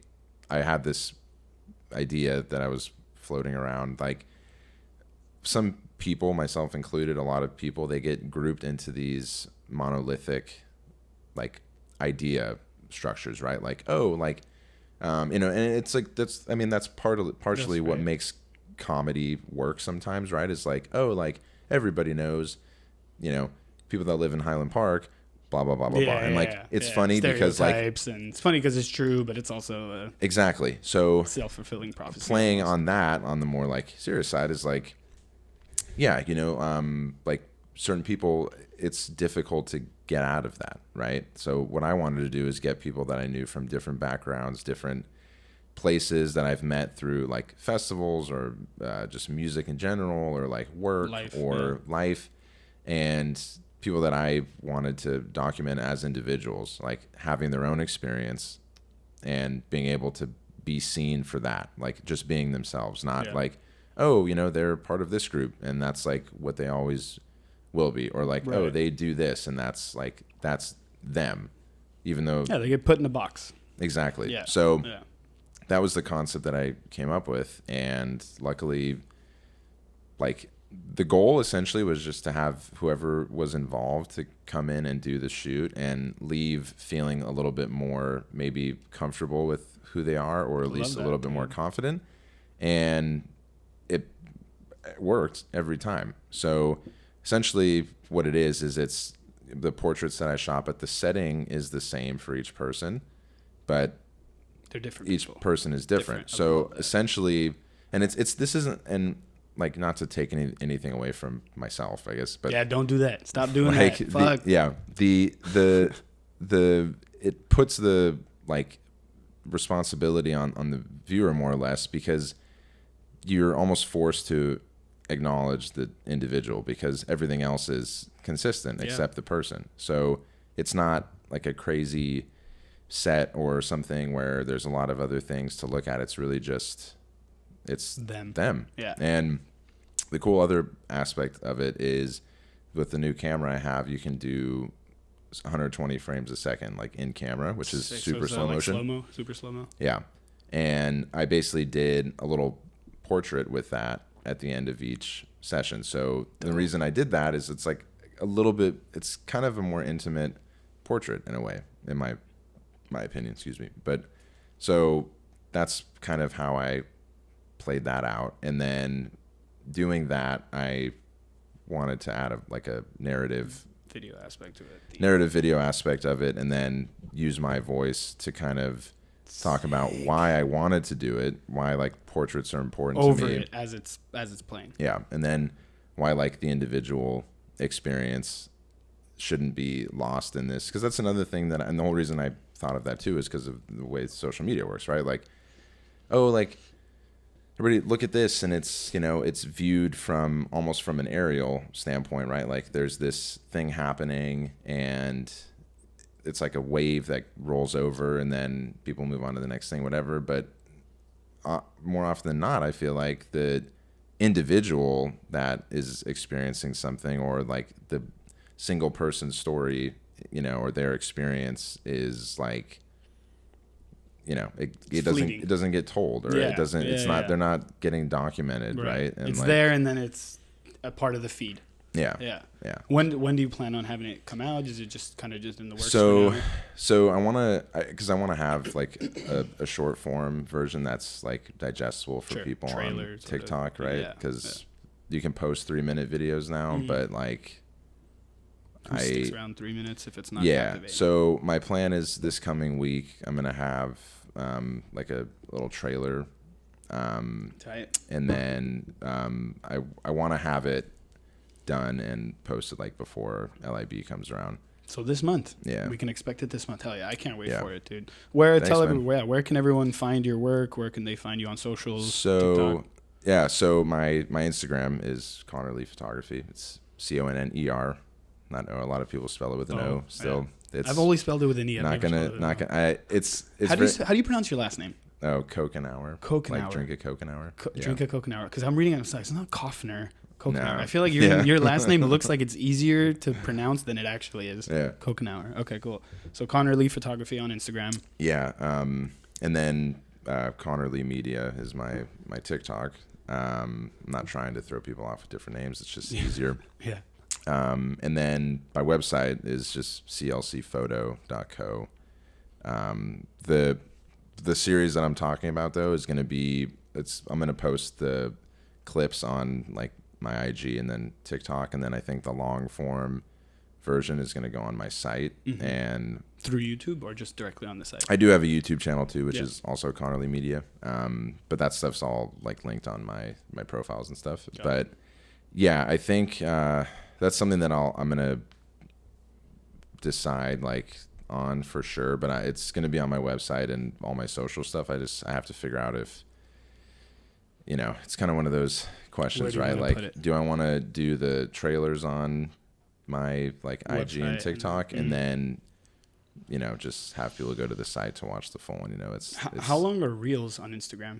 had this idea that I was floating around. Like some people, myself included, a lot of people, they get grouped into these monolithic like idea structures, right? Like, and it's like that's partially what makes comedy work sometimes, right? Is like, like everybody knows, people that live in Highland Park, blah blah blah blah blah, and like it's funny because like and it's funny because it's true, but it's also exactly so self-fulfilling prophecy. Playing on that on the more like serious side is like, like certain people, it's difficult to get out of that, right? So what I wanted to do is get people that I knew from different backgrounds, different places that I've met through like festivals or just music in general or like work life, and people that I wanted to document as individuals, like having their own experience and being able to be seen for that, like just being themselves, not like, they're part of this group and that's like what they always will be, or like, they do this and that's like, that's them, even though they get put in a box. Exactly. So that was the concept that I came up with, and luckily, like the goal essentially was just to have whoever was involved to come in and do the shoot and leave feeling a little bit more maybe comfortable with who they are, or at least a little bit more confident. And it worked every time. So essentially what it is it's the portraits that I shot, but the setting is the same for each person, but they're different. Each person is different. So essentially, and this isn't, and like, not to take anything away from myself, I guess, but yeah, don't do that. Stop doing that. Fuck. It puts the like responsibility on the viewer more or less, because you're almost forced to acknowledge the individual because everything else is consistent except the person. So it's not like a crazy set or something where there's a lot of other things to look at. It's really just them. Yeah. And the cool other aspect of it is with the new camera I have, you can do 120 frames a second, like in camera, which is super slow motion. Super slow-mo. Yeah. And I basically did a little portrait with that at the end of each session. So the reason I did that is it's like a little bit, it's kind of a more intimate portrait in a way, in my opinion, excuse me. But so that's kind of how I played that out. And then doing that, I wanted to add a narrative video aspect to it. Narrative video aspect of it, and then use my voice to kind of talk about why I wanted to do it, why like portraits are important to me. Over it as it's playing. Yeah. And then why like the individual experience shouldn't be lost in this. Because that's another thing and the whole reason I thought of that too is because of the way social media works, right? Like, oh, like everybody look at this, and it's, it's viewed from almost from an aerial standpoint, right? Like there's this thing happening and it's like a wave that rolls over and then people move on to the next thing, whatever. But more often than not, I feel like the individual that is experiencing something, or like the single person story, or their experience is like, it doesn't get told, or it doesn't, they're not getting documented. Right. And it's there, and then it's a part of the feed. Yeah. When do you plan on having it come out? Is it just kind of just in the works? So I want to have like a short form version that's like digestible for people on TikTok, right? Because you can post 3-minute videos now, but like sticks around 3 minutes if it's not captivating. So my plan is this coming week I'm gonna have like a little trailer, and then I want to have it done and posted like before LIB comes around. So this month, we can expect it this month. Hell yeah, I can't wait for it, dude. Where can everyone find your work? Where can they find you on socials? So TikTok? So my Instagram is Conner Lee Photography. It's CONNER. Not O. A lot of people spell it with an O. Still, I've always spelled it with an E. Not gonna. It's. How do you pronounce your last name? Oh, Coughenour. Coughenour. Like drink a Coughenour. Drink a Coughenour. Because I'm reading it. It's not Coughenour. No. I feel like your last name looks like it's easier to pronounce than it actually is. Yeah. Coughenour. Okay, cool. So Conner Lee Photography on Instagram. Yeah. And then Conner Lee Media is my TikTok. I'm not trying to throw people off with different names. It's just easier. Yeah. And then my website is just clcphoto.co. The series that I'm talking about though is going to be I'm going to post the clips on like my IG and then TikTok, and then I think the long form version is going to go on my site and through YouTube, or just directly on the site. I do have a YouTube channel too, which is also Conner Lee Media. But that stuff's all like linked on my profiles and stuff. But yeah, I think that's something that I'm going to decide like on for sure, but it's going to be on my website and all my social stuff. I have to figure out if, it's kind of one of those questions, right? Like, do I want to do the trailers on my like IG and TikTok, and then, just have people go to the site to watch the full one? It's how long are reels on Instagram?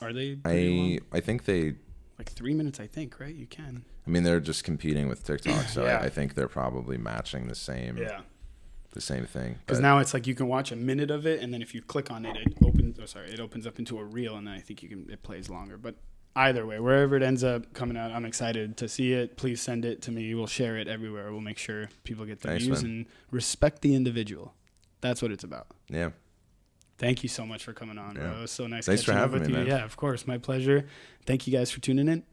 Are they? I think they like 3 minutes. I think, right? You can. I mean, they're just competing with TikTok, so I think they're probably matching the same. Yeah. The same thing, because now it's like you can watch a minute of it, and then if you click on it, it opens up into a reel, and then I think it plays longer. But either way, wherever it ends up coming out, I'm excited to see it. Please send it to me. We'll share it everywhere. We'll make sure people get the views and respect the individual. That's what it's about. Yeah. Thank you so much for coming on, bro. It was so nice. Thanks for having me, man. Yeah, of course. My pleasure. Thank you guys for tuning in.